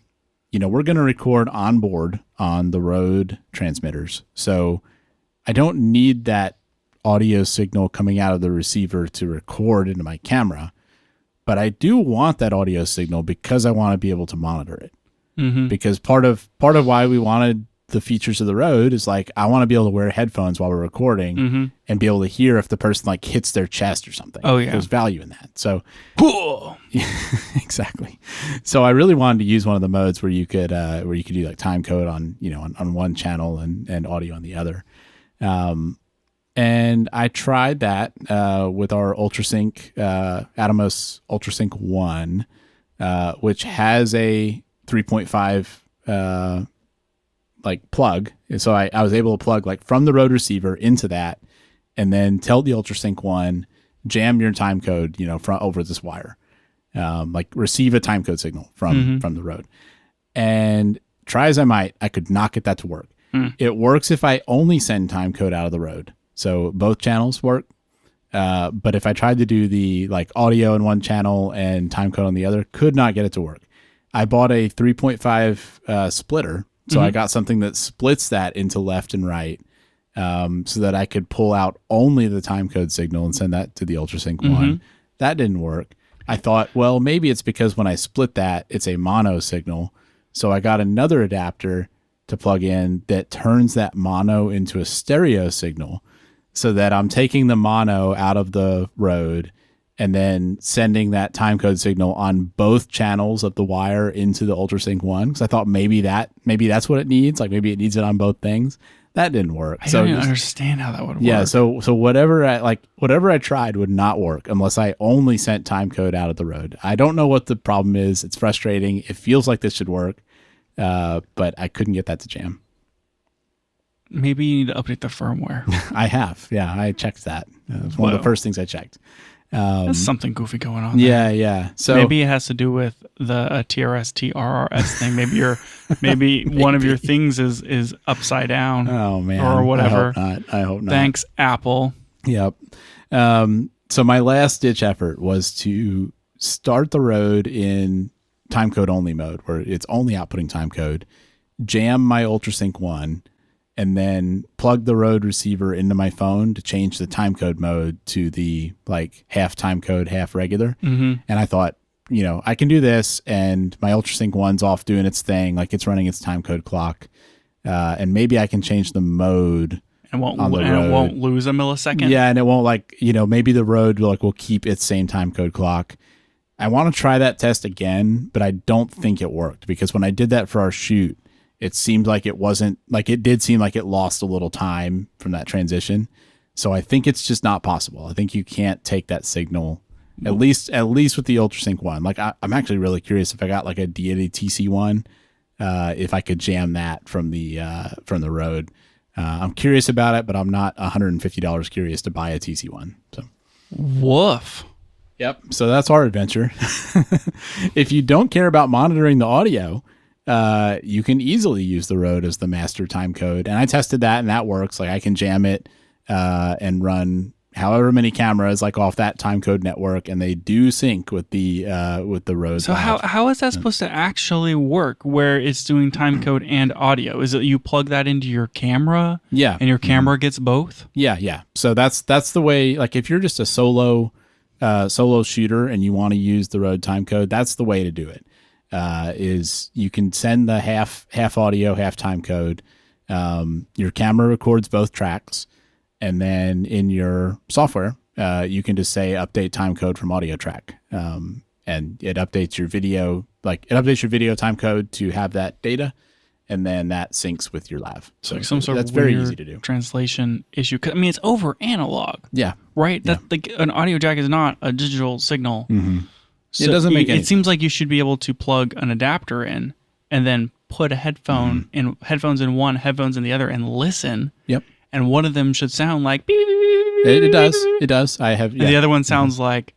B: we're going to record on board on the Rode transmitters. So I don't need that audio signal coming out of the receiver to record into my camera, but I do want that audio signal because I want to be able to monitor it. Because part of why we wanted the features of the Rode is like, I want to be able to wear headphones while we're recording and be able to hear if the person like hits their chest or something.
A: Oh yeah.
B: There's value in that. So yeah, exactly. So I really wanted to use one of the modes where you could do like time code on, on one channel and audio on the other. And I tried that, with our UltraSync, Atomos UltraSync 1, which has a 3.5, like plug. So I was able to plug like from the Rode receiver into that, and then tell the UltraSync 1, jam your time code, from over this wire, like receive a time code signal from the Rode. And try as I might, I could not get that to work. It works if I only send time code out of the Rode. So both channels work. But if I tried to do the like audio in one channel and time code on the other, could not get it to work. I bought a 3.5 splitter. So I got something that splits that into left and right, so that I could pull out only the timecode signal and send that to the UltraSync 1. That didn't work. I thought, well, maybe it's because when I split that, it's a mono signal. So I got another adapter to plug in that turns that mono into a stereo signal, so that I'm taking the mono out of the Rode and then sending that timecode signal on both channels of the wire into the UltraSync 1. Because I thought maybe that's what it needs. Like maybe it needs it on both things. That didn't work.
A: I don't even understand how that would work.
B: Yeah. So whatever I tried would not work unless I only sent timecode out of the Rode. I don't know what the problem is. It's frustrating. It feels like this should work, but I couldn't get that to jam.
A: Maybe you need to update the firmware.
B: I have. Yeah, I checked that. It was one of the first things I checked.
A: There's something goofy going on
B: there.
A: Yeah,
B: yeah. So
A: maybe it has to do with the TRS TRRS thing. Maybe one of your things is upside down.
B: Oh man,
A: or whatever.
B: I hope not.
A: Thanks, Apple.
B: Yep. So my last ditch effort was to start the Rode in timecode only mode, where it's only outputting timecode, jam my UltraSync 1, and then plug the Rode receiver into my phone to change the timecode mode to the like half timecode, half regular. And I thought, I can do this, and my UltraSync 1's off doing its thing, like it's running its timecode clock, and maybe I can change the mode.
A: And it won't lose a millisecond.
B: Yeah, and it won't maybe the Rode will keep its same timecode clock. I want to try that test again, but I don't think it worked, because when I did that for our shoot, it seemed like it did seem like it lost a little time from that transition. So I think it's just not possible. I think you can't take that signal, at least with the UltraSync 1. Like I'm actually really curious if I got like a Deity TC1, if I could jam that from the Rode. I'm curious about it, but I'm not $150 curious to buy a TC1. So
A: woof.
B: Yep. So that's our adventure. If you don't care about monitoring the audio, you can easily use the Rode as the master time code. And I tested that, and that works. Like I can jam it and run however many cameras like off that time code network, and they do sync with the Rode.
A: So how is that supposed to actually work? Where it's doing time code and audio? Is it you plug that into your camera?
B: Yeah.
A: And your camera gets both?
B: Yeah. So that's the way. Like if you're just a solo shooter and you want to use the Rode time code, that's the way to do it. Is you can send the half audio, half time code. Your camera records both tracks, and then in your software, you can just say update time code from audio track, and it updates your video. Like it updates your video time code to have that data, and then that syncs with your lav.
A: So like some sort
B: that's
A: of
B: very
A: weird
B: easy to do.
A: translation issue. I mean, it's over analog.
B: Yeah.
A: Right. That like an audio jack is not a digital signal.
B: Mm-hmm.
A: So
B: it doesn't make any
A: It seems like you should be able to plug an adapter in and then put a headphone in headphones in one, headphones in the other, and listen.
B: Yep.
A: And one of them should sound like beep, beep, beep,
B: it does. It does. I have.
A: and the other one sounds like,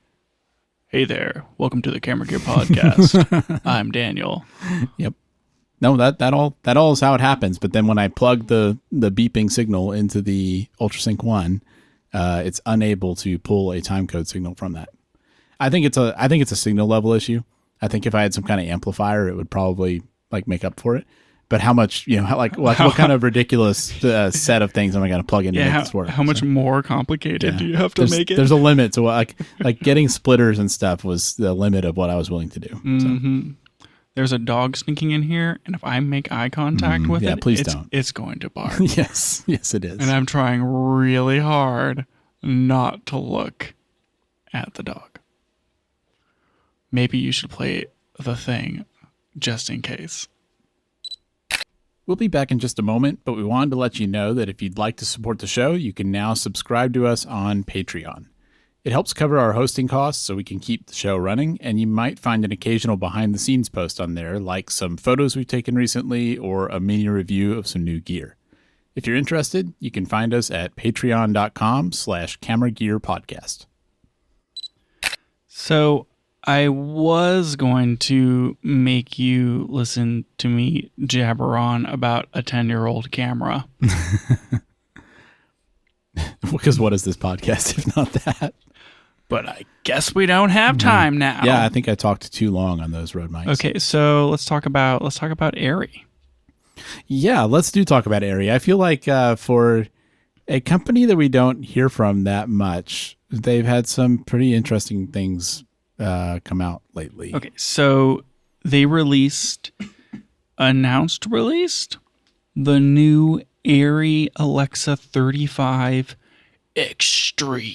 A: "Hey there, welcome to the Camera Gear Podcast. I'm Daniel."
B: Yep. No, that all is how it happens. But then when I plug the beeping signal into the UltraSync 1, it's unable to pull a timecode signal from that. I think it's a signal level issue. I think if I had some kind of amplifier, it would probably like make up for it. But how much, what kind of ridiculous set of things am I going to plug in to make this work?
A: How much more complicated do you have to make it?
B: There's a limit to what, like getting splitters and stuff was the limit of what I was willing to do.
A: Mm-hmm. There's a dog sneaking in here, and if I make eye contact with it,
B: please don't.
A: It's going to bark.
B: Yes, it is.
A: And I'm trying really hard not to look at the dog. Maybe you should play the thing just in case.
B: We'll be back in just a moment, but we wanted to let you know that if you'd like to support the show, you can now subscribe to us on Patreon. It helps cover our hosting costs so we can keep the show running, and you might find an occasional behind-the-scenes post on there, like some photos we've taken recently or a mini review of some new gear. If you're interested, you can find us at patreon.com/cameragearpodcast.
A: So I was going to make you listen to me jabber on about a 10-year-old camera.
B: Because what is this podcast if not that?
A: But I guess we don't have time now.
B: Yeah, I think I talked too long on those Rode mics.
A: Okay, so let's talk about ARRI.
B: Yeah, let's talk about ARRI. I feel like for a company that we don't hear from that much, they've had some pretty interesting things come out lately.
A: Okay, so they released the new ARRI Alexa 35 Extreme.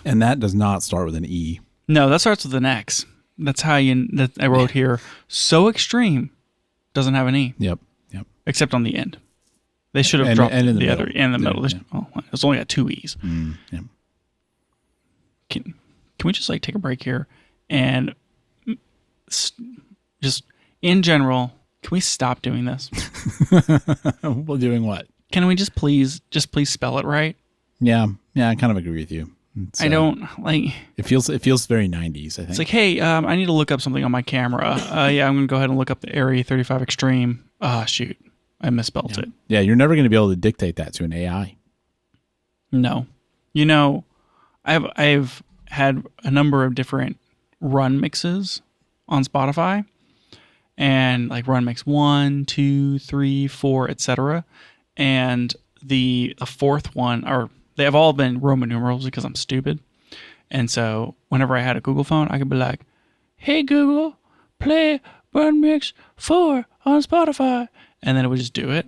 B: And that does not start with an E.
A: No, that starts with an X. That's how I wrote here. So Extreme doesn't have an E.
B: Yep.
A: Except on the end. They should have dropped
B: and
A: the other in the middle.
B: Yeah.
A: Oh, it's only got two E's.
B: Yeah.
A: Can we just like take a break here and just in general, can we stop doing this?
B: Well, doing what?
A: Can we just please spell it right?
B: Yeah, I kind of agree with you.
A: I don't like.
B: It feels very 90s. I think
A: It's like, hey, I need to look up something on my camera. Yeah, I'm gonna go ahead and look up the ARRI 35 Extreme. Shoot, I misspelled it.
B: Yeah, you're never gonna be able to dictate that to an AI.
A: No, I've had a number of different run mixes on Spotify, and like run mix 1, 2, 3, 4, etc. And the fourth one, or they have all been Roman numerals because I'm stupid. And so whenever I had a Google phone, I could be like, "Hey Google, play Run Mix 4 on Spotify," and then it would just do it.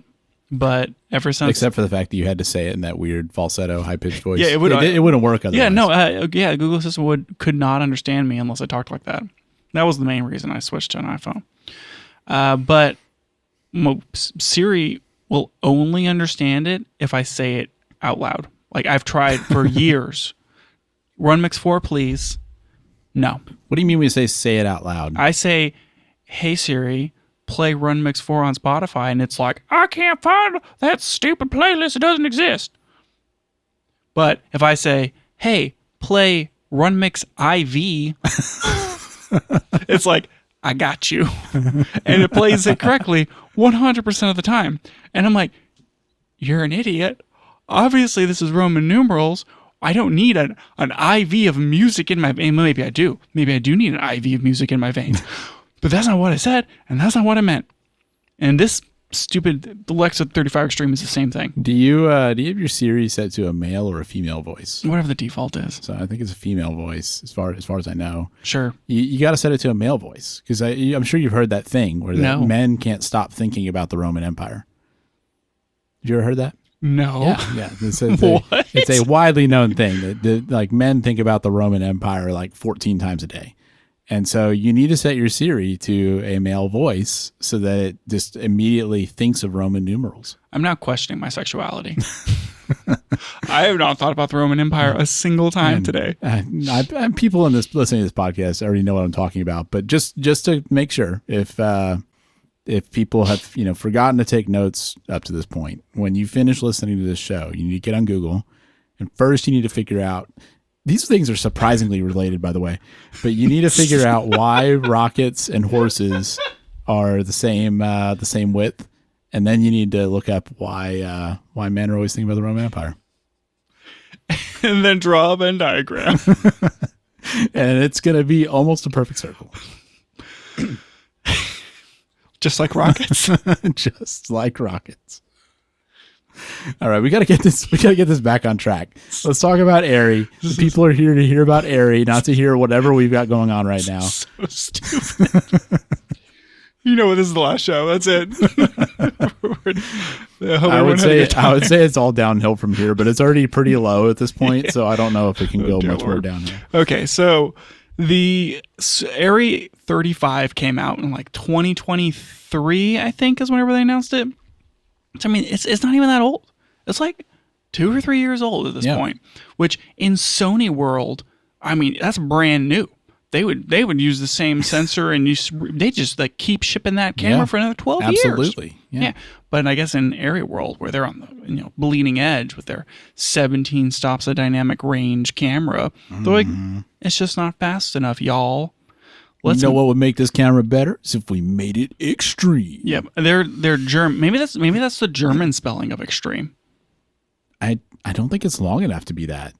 A: But ever since,
B: except for the fact that you had to say it in that weird falsetto, high pitched voice,
A: yeah, it
B: wouldn't work otherwise.
A: Yeah, no, Google Assistant could not understand me unless I talked like that. That was the main reason I switched to an iPhone. But Siri will only understand it if I say it out loud. Like I've tried for years. Run Mix 4, please. No.
B: What do you mean when you say it out loud?
A: I say, "Hey Siri, play Run Mix 4 on Spotify," and it's like, "I can't find that stupid playlist. It doesn't exist." But if I say, "Hey, play run mix IV, it's like, I got you. And it plays it correctly 100% of the time. And I'm like, you're an idiot. Obviously, this is Roman numerals. I don't need an IV of music in my veins. Maybe I do. Maybe I do need an IV of music in my veins. But that's not what I said, and that's not what I meant. And this stupid Alexa 35 Extreme is the same thing.
B: Do you have your Siri set to a male or a female voice?
A: Whatever the default is.
B: So I think it's a female voice, as far as I know.
A: Sure.
B: You got to set it to a male voice, because I'm sure you've heard that thing where men can't stop thinking about the Roman Empire. Have you ever heard that?
A: No.
B: Yeah. It's a widely known thing that like men think about the Roman Empire like 14 times a day. And so you need to set your Siri to a male voice so that it just immediately thinks of Roman numerals.
A: I'm now questioning my sexuality. I have not thought about the Roman Empire a single time today.
B: People listening to this podcast already know what I'm talking about, but just to make sure, if people have forgotten to take notes up to this point, when you finish listening to this show, you need to get on Google, and first you need to figure out. These things are surprisingly related, by the way, but you need to figure out why rockets and horses are the same width, and then you need to look up why men are always thinking about the Roman Empire,
A: and then draw a Venn diagram,
B: and it's going to be almost a perfect circle,
A: just like rockets,
B: just like rockets. All right, we got to get this back on track. Let's talk about ARRI. People are here to hear about ARRI, not to hear whatever we've got going on right now.
A: So stupid. You know what? This is the last show. That's it.
B: I would say it's all downhill from here, but it's already pretty low at this point, so I don't know if it can go much more downhill.
A: Okay, so the ARRI 35 came out in like 2023, I think, is whenever they announced it. I mean, it's not even that old. It's like 2 or 3 years old at this point, which in Sony world, I mean, that's brand new. They would use the same sensor, and they just like keep shipping that camera for another 12 years.
B: Absolutely. Yeah.
A: But I guess in ARRI world, where they're on the bleeding edge with their 17 stops of dynamic range camera, they're like, it's just not fast enough, y'all.
B: You know what would make this camera better? Is if we made it extreme.
A: Yeah, they're German. Maybe that's the German spelling of extreme.
B: I don't think it's long enough to be that.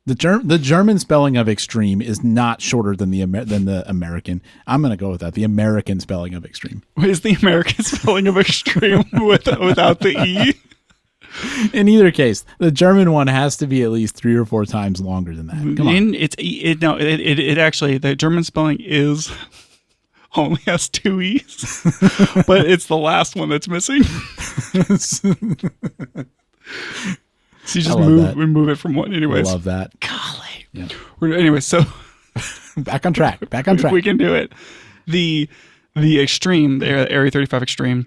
B: The German spelling of extreme is not shorter than the American. I'm going to go with that. The American spelling of extreme.
A: Is the American spelling of extreme without the E?
B: In either case, the German one has to be at least 3 or 4 times longer than that. Come on.
A: It actually, the German spelling only has 2 E's, but it's the last one that's missing. So you just move it from one anyways.
B: I love that.
A: Golly. Yeah. Anyway, so
B: back on track.
A: We can do it. The Extreme, the ARRI 35 Extreme,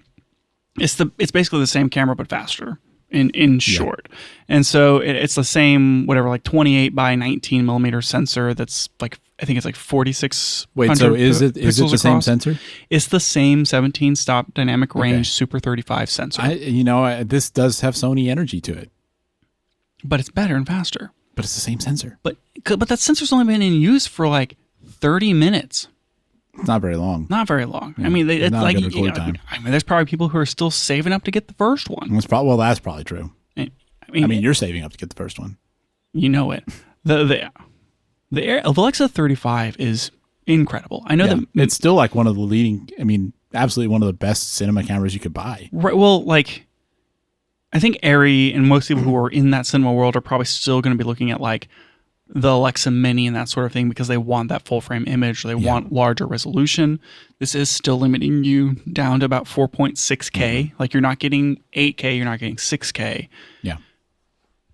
A: it's basically the same camera but faster. In short. And so it's the same, whatever, like 28 by 19 millimeter sensor that's like, I think it's like 46.
B: Wait, so is it the same sensor?
A: It's the same 17 stop dynamic range Super 35 sensor.
B: This does have Sony energy to it.
A: But it's better and faster.
B: But it's the same sensor.
A: But that sensor's only been in use for like 30 minutes.
B: It's not very long.
A: Not very long.
B: Yeah.
A: I mean, it's like,
B: time.
A: I mean, there's probably people who are still saving up to get the first one.
B: That's probably true. I mean, you're saving up to get the first one.
A: You know it. The Alexa 35 is incredible. I know that
B: it's still like one of the leading. I mean, absolutely one of the best cinema cameras you could buy.
A: Right. Well, like, I think ARRI and most people who are in that cinema world are probably still going to be looking at like the Alexa Mini and that sort of thing because they want that full frame image. They want larger resolution. This is still limiting you down to about 4.6K. Like you're not getting 8K, you're not getting 6K.
B: Yeah.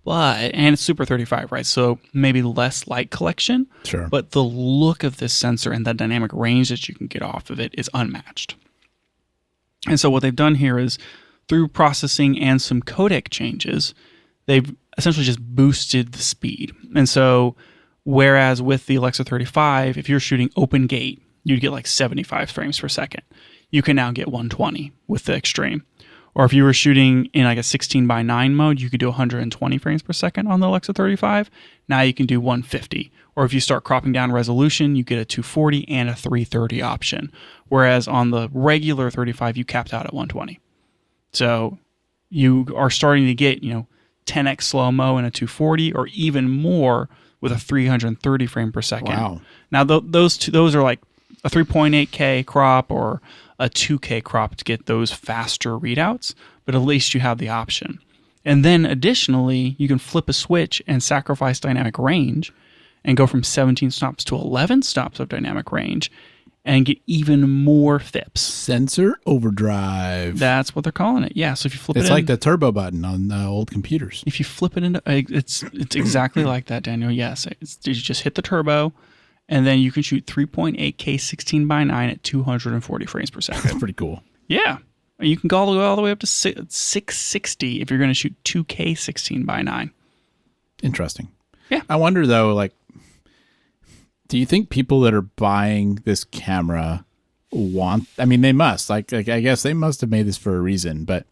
A: And it's Super 35, right? So maybe less light collection.
B: Sure. But
A: the look of this sensor and the dynamic range that you can get off of it is unmatched. And so what they've done here is through processing and some codec changes, they've essentially just boosted the speed. And so whereas with the Alexa 35, if you're shooting open gate, you'd get like 75 frames per second. You can now get 120 with the Extreme. Or if you were shooting in like a 16:9 mode, you could do 120 frames per second on the Alexa 35. Now you can do 150. Or if you start cropping down resolution, you get a 240 and a 330 option. Whereas on the regular 35, you capped out at 120. So you are starting to get, 10x slow-mo in a 240 or even more with a 330 frame per second.
B: Wow.
A: Now those are like a 3.8K crop or a 2K crop to get those faster readouts, but at least you have the option. And then additionally, you can flip a switch and sacrifice dynamic range and go from 17 stops to 11 stops of dynamic range and get even more FIPS.
B: Sensor overdrive.
A: That's what they're calling it. Yeah, so if you flip
B: It's
A: it
B: like the turbo button on old computers.
A: If you flip it into, it's exactly like that, Daniel. Yes, you just hit the turbo, and then you can shoot 3.8K 16:9 at 240 frames per second.
B: That's pretty cool.
A: Yeah, you can go all the way up to 660 if you're going to shoot 2K 16:9.
B: Interesting.
A: Yeah.
B: I wonder though, like, do you think people that are buying this camera want? I mean, they must. Like I guess they must have made this for a reason, but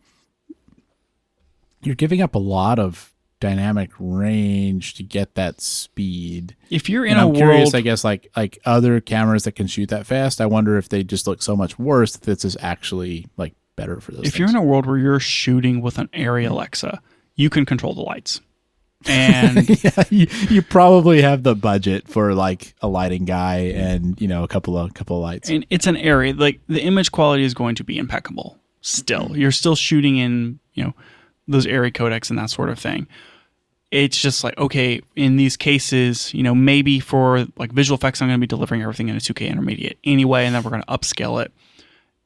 B: you're giving up a lot of dynamic range to get that speed.
A: If you're in
B: and
A: a
B: I'm curious,
A: world,
B: I guess, like other cameras that can shoot that fast, I wonder if they just look so much worse that this is actually like better for those.
A: if you're in a world where you're shooting with an ARRI Alexa, you can control the lights. And
B: yeah, you probably have the budget for like a lighting guy and a couple of lights.
A: And it's an ARRI. Like the image quality is going to be impeccable. Still, you're still shooting in those ARRI codecs and that sort of thing. It's just like, okay, in these cases, maybe for like visual effects, I'm going to be delivering everything in a 2K intermediate anyway, and then we're going to upscale it.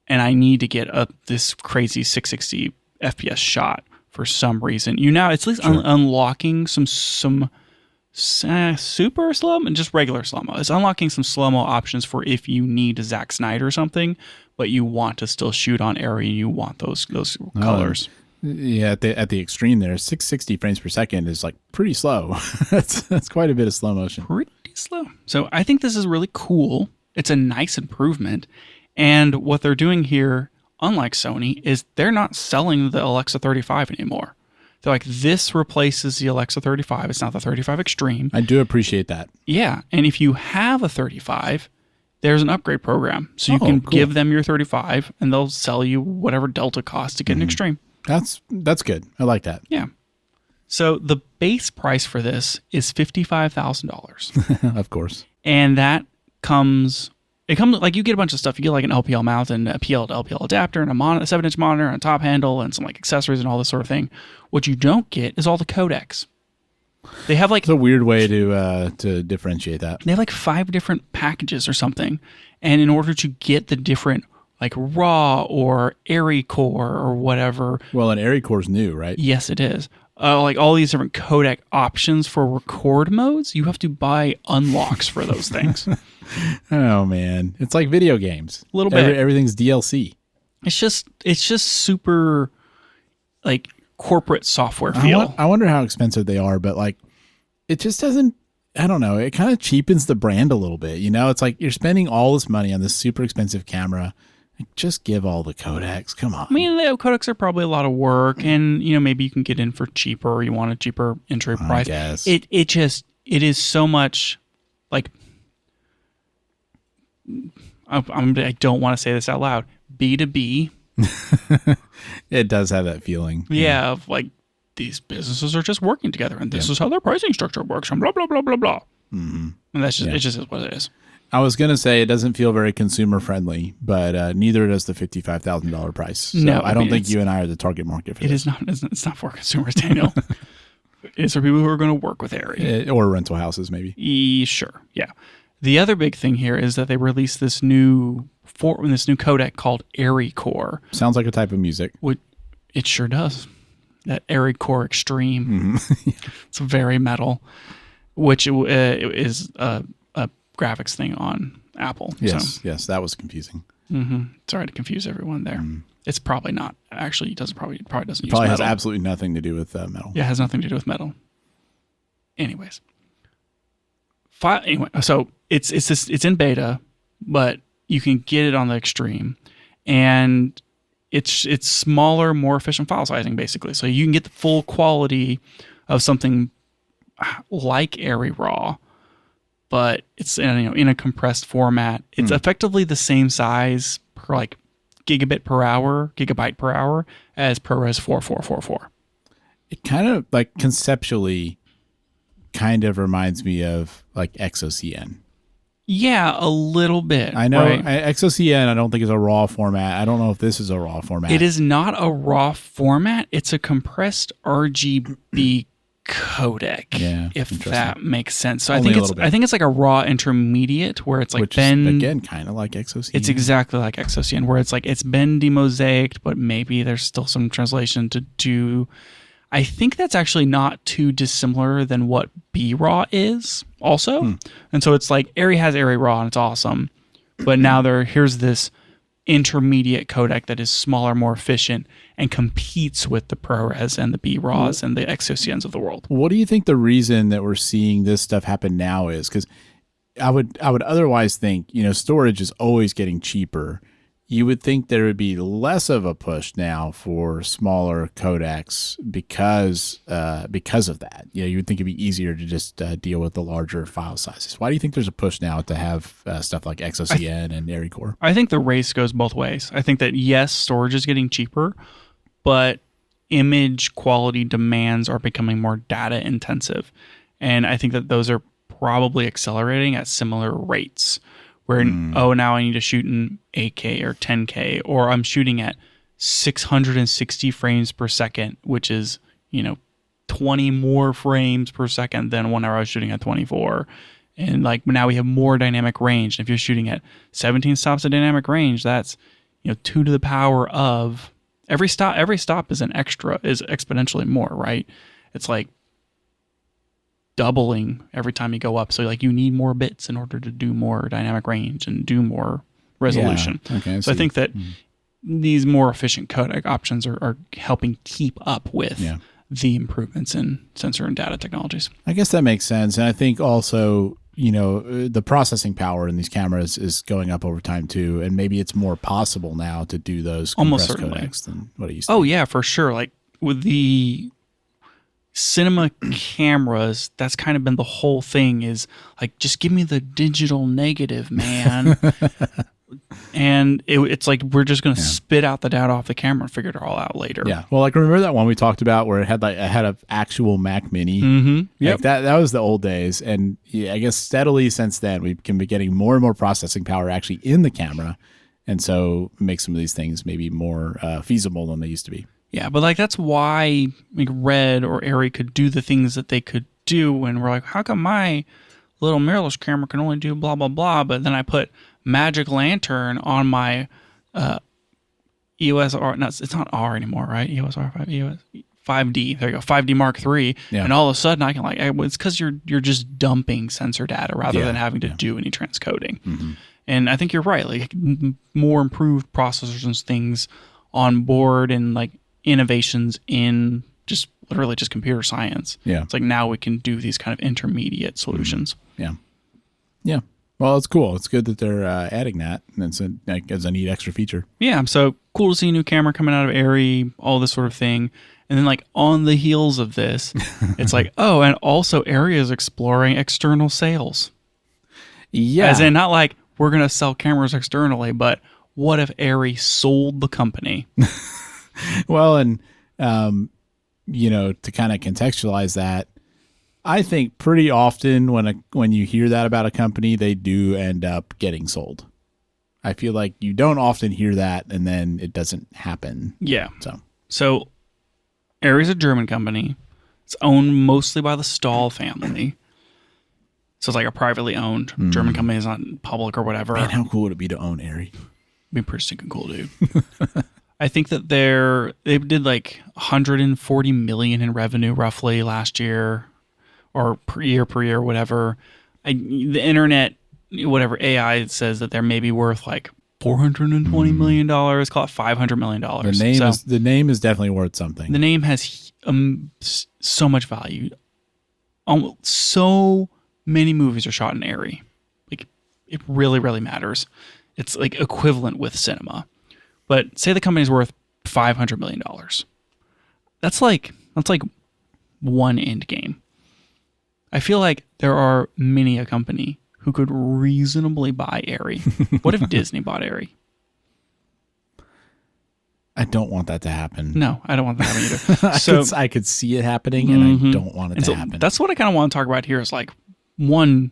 A: And I need to get this crazy 660 FPS shot for some reason. It's at least unlocking some super slow-mo and just regular slow-mo. It's unlocking some slow-mo options for if you need Zack Snyder or something, but you want to still shoot on ARRI and you want those colors.
B: Yeah, at the extreme there, 660 frames per second is like pretty slow. that's quite a bit of slow motion.
A: Pretty slow. So I think this is really cool. It's a nice improvement. And what they're doing here, unlike Sony, is they're not selling the Alexa 35 anymore. They're like, this replaces the Alexa 35. It's not the 35 Extreme.
B: I do appreciate that.
A: Yeah. And if you have a 35, there's an upgrade program. So you can give them your 35 and they'll sell you whatever Delta costs to get an Extreme.
B: That's good. I like that.
A: Yeah. So the base price for this is $55,000.
B: Of course.
A: And that comes like you get a bunch of stuff. You get like an LPL mount and a PL to LPL adapter and a 7-inch monitor and a top handle and some like accessories and all this sort of thing. What you don't get is all the codecs. They have like...
B: It's a weird way to differentiate that.
A: They have like 5 different packages or something. And in order to get the different like raw or ARRI core or whatever.
B: Well, an ARRI core is new, right?
A: Yes, it is. Like all these different codec options for record modes, you have to buy unlocks for those things.
B: Oh man, it's like video games.
A: A little bit.
B: Everything's DLC.
A: It's just super like corporate software feel.
B: I wonder how expensive they are, but like it just doesn't. I don't know. It kind of cheapens the brand a little bit. It's like you're spending all this money on this super expensive camera. Like, just give all the codecs. Come on.
A: I mean, the codecs are probably a lot of work, and maybe you can get in for cheaper, or you want a cheaper entry price.
B: I guess.
A: It is so much like I don't want to say this out loud. B2B.
B: It does have that feeling.
A: Yeah, of like these businesses are just working together, and this is how their pricing structure works, and blah blah blah blah blah. Mm-hmm. And that's just it just is what it is.
B: I was going to say it doesn't feel very consumer friendly, but neither does the $55,000 price. So
A: no,
B: I don't think you and I are the target market for this.
A: It is not. It's not for consumers, Daniel. It's for people who are going to work with ARRI.
B: Or rental houses, maybe.
A: Sure, yeah. The other big thing here is that they released this new codec called ARRI Core.
B: Sounds like a type of music.
A: It sure does. That ARRI Core Extreme.
B: Mm-hmm.
A: It's very metal, which is a graphics thing on Apple.
B: Yes, that was confusing.
A: Mm-hmm. Sorry to confuse everyone there. It's probably not. Actually, it probably doesn't use
B: probably
A: metal.
B: Has absolutely nothing to do with metal.
A: Yeah, it has nothing to do with metal. Anyways. So it's in beta, but you can get it on the Extreme. And it's smaller, more efficient file sizing, basically. So you can get the full quality of something like ARRI RAW, but it's in a compressed format. It's effectively the same size per like gigabyte per hour as ProRes 4444.
B: It kind of like conceptually kind of reminds me of like XOCN.
A: Yeah, a little bit.
B: I know
A: right?
B: XOCN I don't think is a raw format. I don't know if this is a raw format.
A: It is not a raw format. It's a compressed RGB codec.
B: Yeah,
A: if that makes sense. So
B: Only
A: I think it's like a raw intermediate where it's like
B: which is, again, kind of like XOCN.
A: It's exactly like XOCN, where it's like it's been demosaiced, but maybe there's still some translation to do. I think that's actually not too dissimilar than what BRAW is also. And so it's like ARRI has ARRI RAW and it's awesome. But now here's this intermediate codec that is smaller, more efficient, and competes with the ProRes and the BRAWs and the XOCNs of the world.
B: What do you think the reason that we're seeing this stuff happen now is? Because I would otherwise think, storage is always getting cheaper. You would think there would be less of a push now for smaller codecs because of that. You would think it'd be easier to just deal with the larger file sizes. Why do you think there's a push now to have stuff like XOCN and ARRI Core?
A: I think the race goes both ways. I think that yes, storage is getting cheaper, but image quality demands are becoming more data intensive, and I think that those are probably accelerating at similar rates. Where, now I need to shoot in 8K or 10K, or I'm shooting at 660 frames per second, which is, 20 more frames per second than whenever I was shooting at 24. And like now we have more dynamic range. And if you're shooting at 17 stops of dynamic range, that's, 2 to the power of every stop is exponentially more, right? It's like doubling every time you go up. So like you need more bits in order to do more dynamic range and do more resolution.
B: Yeah. Okay,
A: so I think that these more efficient codec options are helping keep up with the improvements in sensor and data technologies.
B: I guess that makes sense. And I think also, the processing power in these cameras is going up over time too. And maybe it's more possible now to do those compressed codecs than what it used to be.
A: Oh yeah, for sure. Like with the cinema cameras, that's kind of been the whole thing, is like, just give me the digital negative, man. And it's like we're just going to spit out the data off the camera and figure it all out later.
B: Yeah. Well, like remember that one we talked about where it had an actual Mac Mini?
A: Mm-hmm. Yeah.
B: Like that was the old days, and I guess steadily since then we can be getting more and more processing power actually in the camera, and so make some of these things maybe more feasible than they used to be.
A: Yeah, but like that's why like Red or ARRI could do the things that they could do, and we're like, how come my little mirrorless camera can only do blah blah blah? But then I put Magic Lantern on my EOS R. No, it's not R anymore, right? EOS R5, EOS 5D. There you go, 5D Mark III. Yeah. And all of a sudden, I can it's because you're just dumping sensor data rather than having to do any transcoding. Mm-hmm. And I think you're right. Like more improved processors and things on board, and like innovations in just literally just computer science. Yeah. It's like now we can do these kind of intermediate solutions.
B: Yeah. Yeah. Well, it's cool. It's good that they're adding that. And it's a neat extra feature.
A: Yeah. So cool to see a new camera coming out of ARRI, all this sort of thing. And then like on the heels of this, it's like, oh, and also ARRI is exploring external sales. Yeah. As in not like we're going to sell cameras externally, but what if ARRI sold the company?
B: Well, and, to kind of contextualize that, I think pretty often when you hear that about a company, they do end up getting sold. I feel like you don't often hear that and then it doesn't happen.
A: Yeah. So ARRI's a German company. It's owned mostly by the Stahl family. So it's like a privately owned German company. It's not public or whatever.
B: Man, how cool would it be to own ARRI?
A: Be pretty stinking cool, dude. I think that they did like 140 million in revenue roughly last year, or per year, whatever. The internet, whatever AI says that they're maybe worth like $420 million, call it $500 million.
B: The name is definitely worth something.
A: The name has so much value. So many movies are shot in ARRI. Like it really, really matters. It's like equivalent with cinema. But say the company's worth $500 million. That's like one end game. I feel like there are many a company who could reasonably buy ARRI. What if Disney bought ARRI?
B: I don't want that to happen.
A: No, I don't want that to happen either. So
B: I could see it happening, and I don't want it to happen.
A: That's what I kind of want to talk about here is like, one,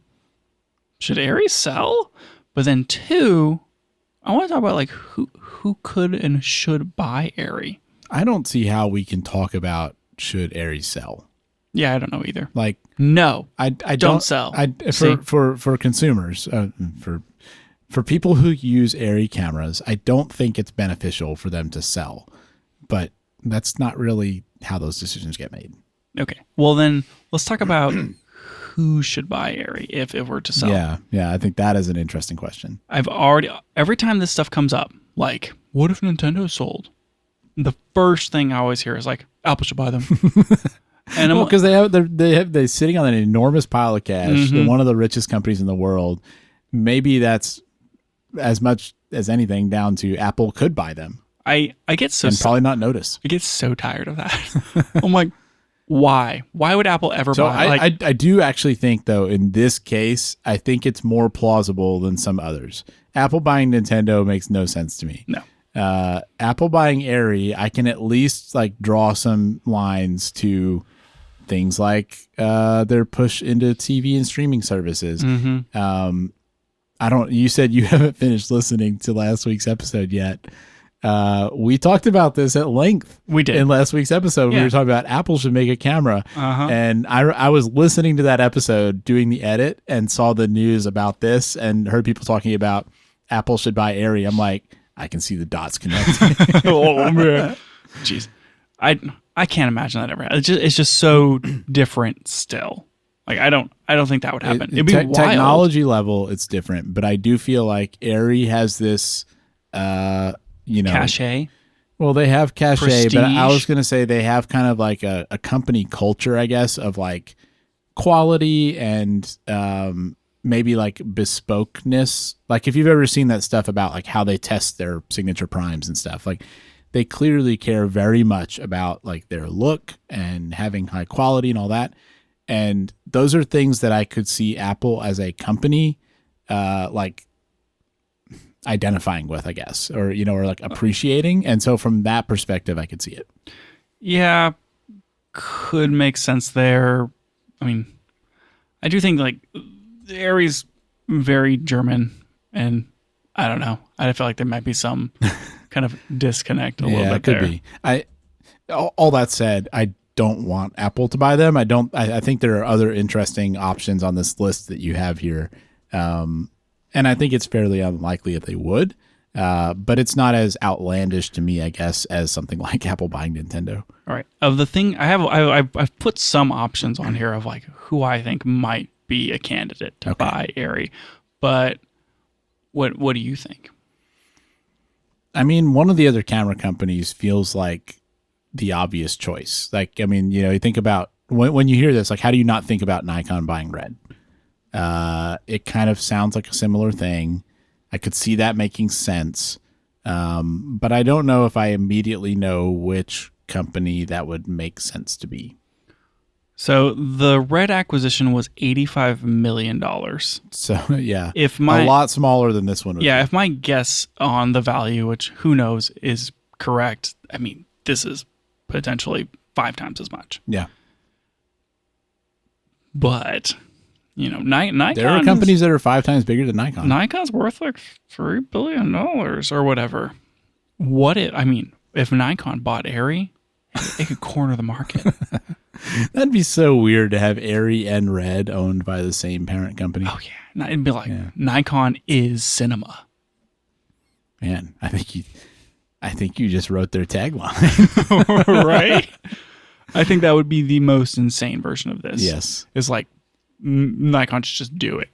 A: should ARRI sell? But then two, I want to talk about like who could and should buy ARRI.
B: I don't see how we can talk about should ARRI sell.
A: Yeah, I don't know either.
B: Like,
A: no,
B: I
A: don't sell.
B: For consumers, for people who use ARRI cameras, I don't think it's beneficial for them to sell. But that's not really how those decisions get made.
A: Okay. Well, then let's talk about who should buy ARRI if it were to sell.
B: Yeah. I think that is an interesting question.
A: Every time this stuff comes up, like, what if Nintendo sold? The first thing I always hear is like, Apple should buy them. And
B: because they're sitting on an enormous pile of cash. They're one of the richest companies in the world. Maybe that's as much as anything down to Apple could buy them.
A: I get so
B: and probably not notice.
A: I get so tired of that. I'm like, why? Why would Apple ever buy?
B: I do actually think though in this case, I think it's more plausible than some others. Apple buying Nintendo makes no sense to me.
A: No.
B: Apple buying ARRI, I can at least like draw some lines to things like their push into TV and streaming services. You said you haven't finished listening to last week's episode yet. We talked about this at length.
A: We did
B: in last week's episode. Yeah. We were talking about Apple should make a camera, and I was listening to that episode, doing the edit, and saw the news about this, and heard people talking about Apple should buy ARRI. I'm like, I can see the dots connecting.
A: Oh man, jeez, I can't imagine that ever. It's just so different still. Like I don't think that would happen. It'd be wild.
B: Technology level, it's different, but I do feel like ARRI has this,
A: cachet.
B: Well, they have cachet,
A: prestige.
B: But I was going to say they have kind of like a company culture, I guess, of like quality and maybe like bespokeness. Like if you've ever seen that stuff about like how they test their signature primes and stuff, like they clearly care very much about like their look and having high quality and all that. And those are things that I could see Apple as a company like identifying with, I guess, or like appreciating. And so from that perspective, I could see it.
A: Yeah, could make sense there. I mean, I do think like ARRI's very German, and I don't know. I feel like there might be some kind of disconnect a little bit
B: could
A: there.
B: Be. All that said, I don't want Apple to buy them. I think there are other interesting options on this list that you have here. And I think it's fairly unlikely that they would, but it's not as outlandish to me, I guess, as something like Apple buying Nintendo. All
A: right. Of the thing I've put some options on here of like who I think might be a candidate to buy ARRI, but what do you think?
B: I mean, one of the other camera companies feels like the obvious choice. Like, I mean, you think about when you hear this, like, how do you not think about Nikon buying Red? It kind of sounds like a similar thing. I could see that making sense. But I don't know if I immediately know which company that would make sense to be.
A: So the Red acquisition was $85 million.
B: So yeah, a lot smaller than this one would be.
A: If my guess on the value, which who knows, is correct, I mean, this is potentially 5 times as much.
B: Yeah.
A: But Nikon.
B: There are companies that are 5 times bigger than Nikon.
A: Nikon's worth like $3 billion or whatever. If Nikon bought ARRI, it could corner the market.
B: That'd be so weird to have ARRI and Red owned by the same parent company.
A: Oh yeah, it'd be like Nikon is cinema.
B: Man, I think you just wrote their tagline,
A: right? I think that would be the most insane version of this.
B: Yes,
A: it's like Nikon should just do it.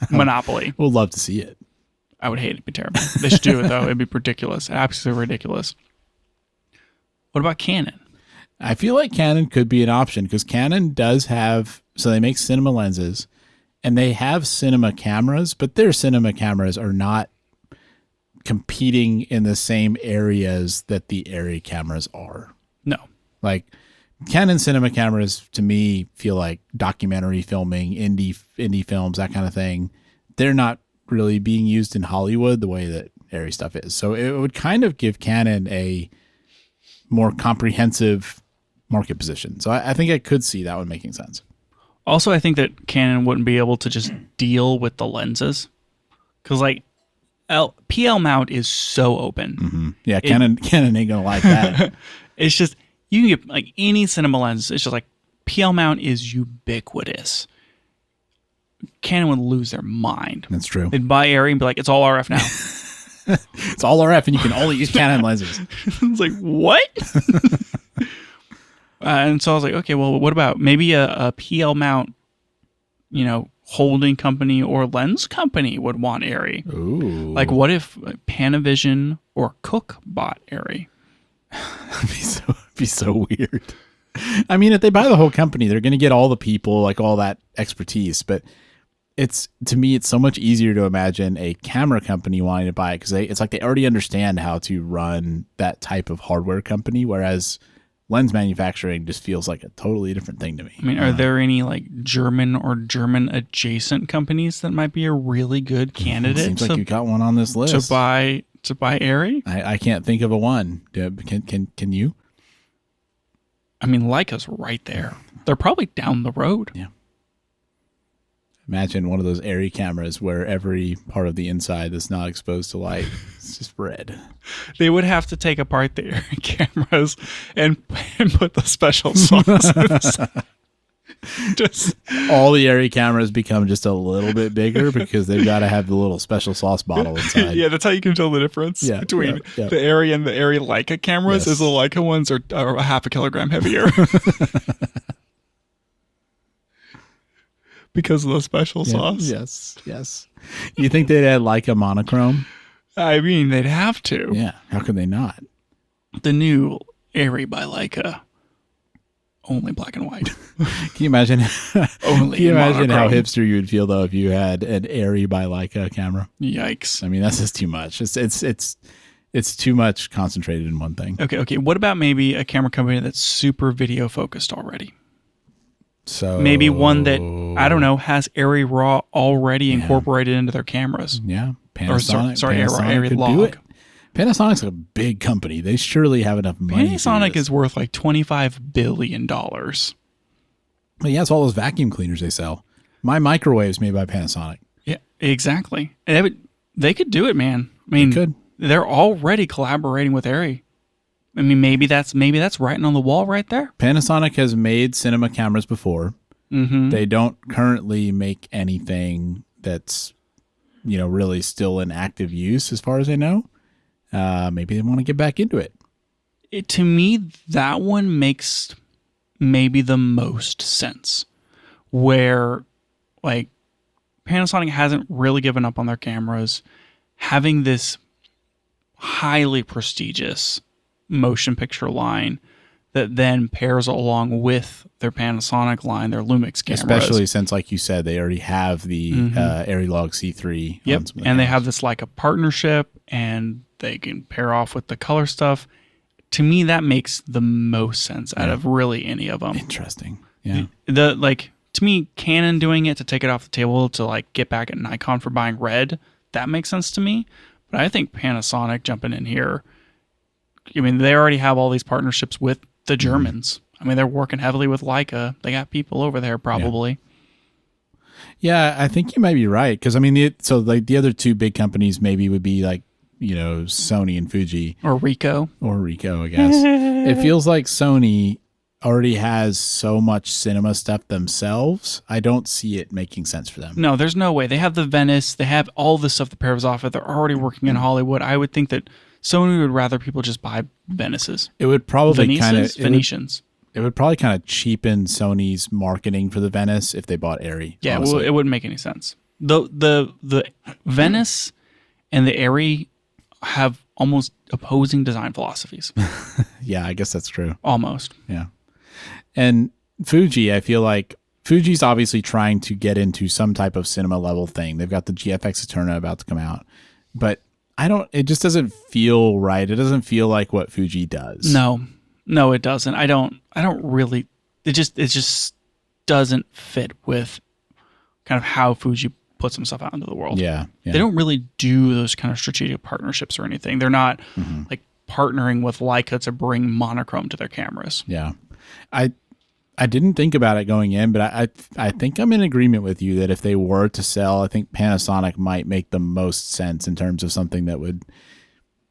A: Monopoly.
B: We'll love to see it.
A: I would hate it. It'd be terrible. They should do it though. It'd be ridiculous. Absolutely ridiculous. What about Canon?
B: I feel like Canon could be an option because Canon does have, so they make cinema lenses and they have cinema cameras, but their cinema cameras are not competing in the same areas that the ARRI cameras are.
A: No.
B: Like Canon cinema cameras to me feel like documentary filming, indie films, that kind of thing. They're not really being used in Hollywood the way that ARRI stuff is. So it would kind of give Canon a more comprehensive market position. So I think I could see that one making sense.
A: Also, I think that Canon wouldn't be able to just deal with the lenses because like PL mount is so open.
B: Mm-hmm. Yeah, Canon ain't gonna like that.
A: It's just you can get like any cinema lens. It's just like PL mount is ubiquitous. Canon would lose their mind.
B: That's true.
A: They'd buy ARRI and be like, it's all RF now.
B: It's all RF and you can only use Canon lenses.
A: It's like, what? And so I was like, okay, well, what about maybe a PL mount, holding company or lens company would want ARRI?
B: Ooh.
A: Like, what if Panavision or Cook bought ARRI?
B: That'd be so weird. I mean, if they buy the whole company, they're going to get all the people, like all that expertise. But to me, it's so much easier to imagine a camera company wanting to buy it because it's like they already understand how to run that type of hardware company, whereas lens manufacturing just feels like a totally different thing to me.
A: I mean, are there any like German or German adjacent companies that might be a really good candidate?
B: Seems like you got one on this list
A: to buy ARRI.
B: I can't think of a one. Can you?
A: I mean, Leica's right there. They're probably down the road.
B: Yeah. Imagine one of those ARRI cameras where every part of the inside that's not exposed to light is just red.
A: They would have to take apart the ARRI cameras and put the special sauce inside. Just
B: all the ARRI cameras become just a little bit bigger because they've got to have the little special sauce bottle inside.
A: Yeah, that's how you can tell the difference between the ARRI and the ARRI Leica cameras.
B: Yes.
A: Is the Leica ones are a half a kilogram heavier. Because of the special sauce.
B: Yes. You think they'd add Leica monochrome?
A: I mean, they'd have to.
B: Yeah. How could they not?
A: The new ARRI by Leica, only black and white.
B: Can you imagine?
A: Only
B: Can you imagine how
A: monochrome.
B: hipster you would feel though if you had an ARRI by Leica camera?
A: Yikes!
B: I mean, that's just too much. It's too much concentrated in one thing.
A: Okay. What about maybe a camera company that's super video focused already?
B: So
A: Maybe one that, I don't know, has ARRI RAW already incorporated into their cameras.
B: Yeah.
A: Panasonic,
B: Panasonic
A: ARRI
B: could
A: log.
B: do it. Panasonic's a big company. They surely have enough money.
A: Panasonic is worth like $25 billion.
B: Well, yeah, it's all those vacuum cleaners they sell. My microwave's made by Panasonic.
A: Yeah, exactly. And they could do it, man. I mean,
B: They could.
A: They're already collaborating with ARRI. I mean, maybe that's writing on the wall right there.
B: Panasonic has made cinema cameras before.
A: Mm-hmm.
B: They don't currently make anything that's, really still in active use as far as I know. Maybe they want to get back into it.
A: To me, that one makes maybe the most sense. Where, like, Panasonic hasn't really given up on their cameras. Having this highly prestigious motion picture line that then pairs along with their Panasonic line, their Lumix cameras.
B: Especially since, like you said, they already have the ARRI Log C3.
A: Yep,
B: on some of the
A: and
B: cameras.
A: they have this like a partnership, and they can pair off with the color stuff. To me, that makes the most sense out of really any of them.
B: Interesting. Yeah.
A: To me, Canon doing it to take it off the table to like get back at Nikon for buying red, that makes sense to me. But I think Panasonic jumping in here, I mean, they already have all these partnerships with the Germans. I mean, they're working heavily with Leica. They got people over there probably.
B: Yeah, I think you might be right. Because, I mean, the other two big companies maybe would be like, Sony and Fuji.
A: Or Ricoh.
B: I guess. It feels like Sony already has so much cinema stuff themselves. I don't see it making sense for them.
A: No, there's no way. They have the Venice. They have all the stuff that pairs off it. They're already working in Hollywood. I would think that Sony would rather people just buy Venices.
B: It would probably
A: Venetians.
B: It would probably kind of cheapen Sony's marketing for the Venice if they bought ARRI.
A: Yeah, well, it wouldn't make any sense. The Venice and the ARRI have almost opposing design philosophies.
B: Yeah, I guess that's true.
A: Almost.
B: Yeah. And Fuji, I feel like Fuji's obviously trying to get into some type of cinema level thing. They've got the GFX Eterna about to come out. But it just doesn't feel right. It doesn't feel like what Fuji does.
A: No, it doesn't. I don't really, it just doesn't fit with kind of how Fuji puts himself out into the world.
B: Yeah.
A: They don't really do those kind of strategic partnerships or anything. They're not like partnering with Leica to bring monochrome to their cameras.
B: Yeah. I didn't think about it going in, but I think I'm in agreement with you that if they were to sell, I think Panasonic might make the most sense in terms of something that would,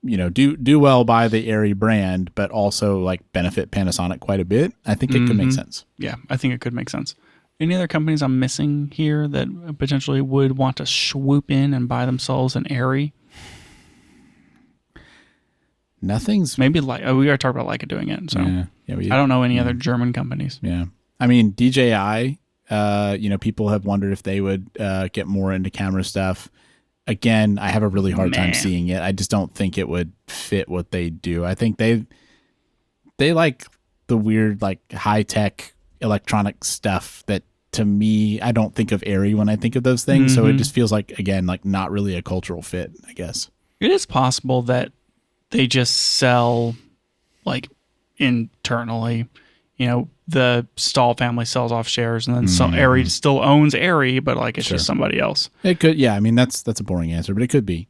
B: do well by the ARRI brand, but also like benefit Panasonic quite a bit. I think it could make sense.
A: Yeah, I think it could make sense. Any other companies I'm missing here that potentially would want to swoop in and buy themselves an ARRI?
B: Nothing's
A: maybe like we already talked about Leica doing it. So I don't know any other German companies.
B: Yeah, I mean DJI. People have wondered if they would get more into camera stuff. Again, I have a really hard time seeing it. I just don't think it would fit what they do. I think they like the weird, like high tech electronic stuff that, to me, I don't think of ARRI when I think of those things. So it just feels like, again, like not really a cultural fit, I guess. It
A: is possible that they just sell like internally, the Stahl family sells off shares and then ARRI still owns ARRI, but like it's just somebody else.
B: It could. Yeah. I mean, that's a boring answer, but it could be.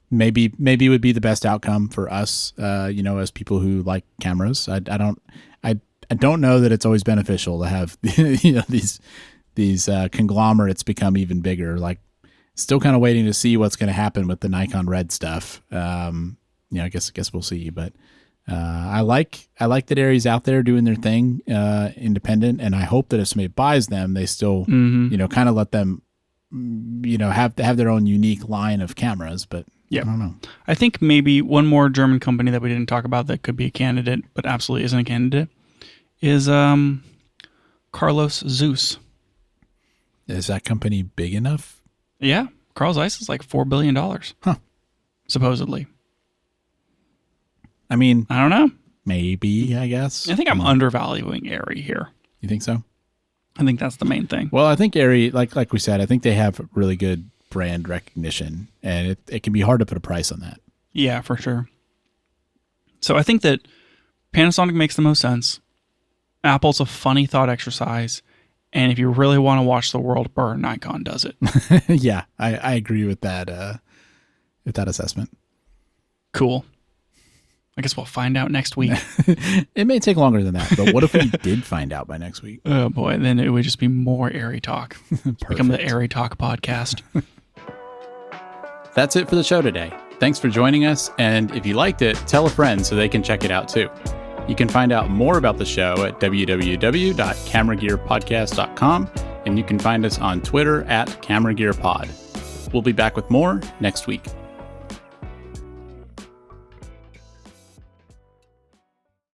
B: Maybe it would be the best outcome for us, as people who like cameras. I don't know that it's always beneficial to have, these conglomerates become even bigger. Like, still kind of waiting to see what's going to happen with the Nikon Red stuff. I guess we'll see. But I like that ARRI's out there doing their thing, independent, and I hope that if somebody buys them, they still, kind of let them, have their own unique line of cameras. But I don't know.
A: I think maybe one more German company that we didn't talk about that could be a candidate, but absolutely isn't a candidate, is Carlos Zeiss.
B: Is that company big enough?
A: Yeah, Carl Zeiss is like $4 billion, supposedly.
B: I mean,
A: I don't know.
B: Maybe, I guess.
A: I think I'm undervaluing ARRI here.
B: You think so?
A: I think that's the main thing.
B: Well, I think ARRI, like we said, I think they have really good brand recognition, and it can be hard to put a price on that.
A: Yeah, for sure. So I think that Panasonic makes the most sense. Apple's a funny thought exercise. And if you really want to watch the world burn, Nikon does it.
B: Yeah, I agree with that assessment.
A: Cool. I guess we'll find out next week.
B: It may take longer than that, but what if we did find out by next week?
A: Oh boy, then it would just be more ARRI talk. Become the ARRI Talk podcast.
B: That's it for the show today. Thanks for joining us, and if you liked it, tell a friend so they can check it out too. You can find out more about the show at www.cameragearpodcast.com, and you can find us on Twitter @CameraGearPod. We'll be back with more next week.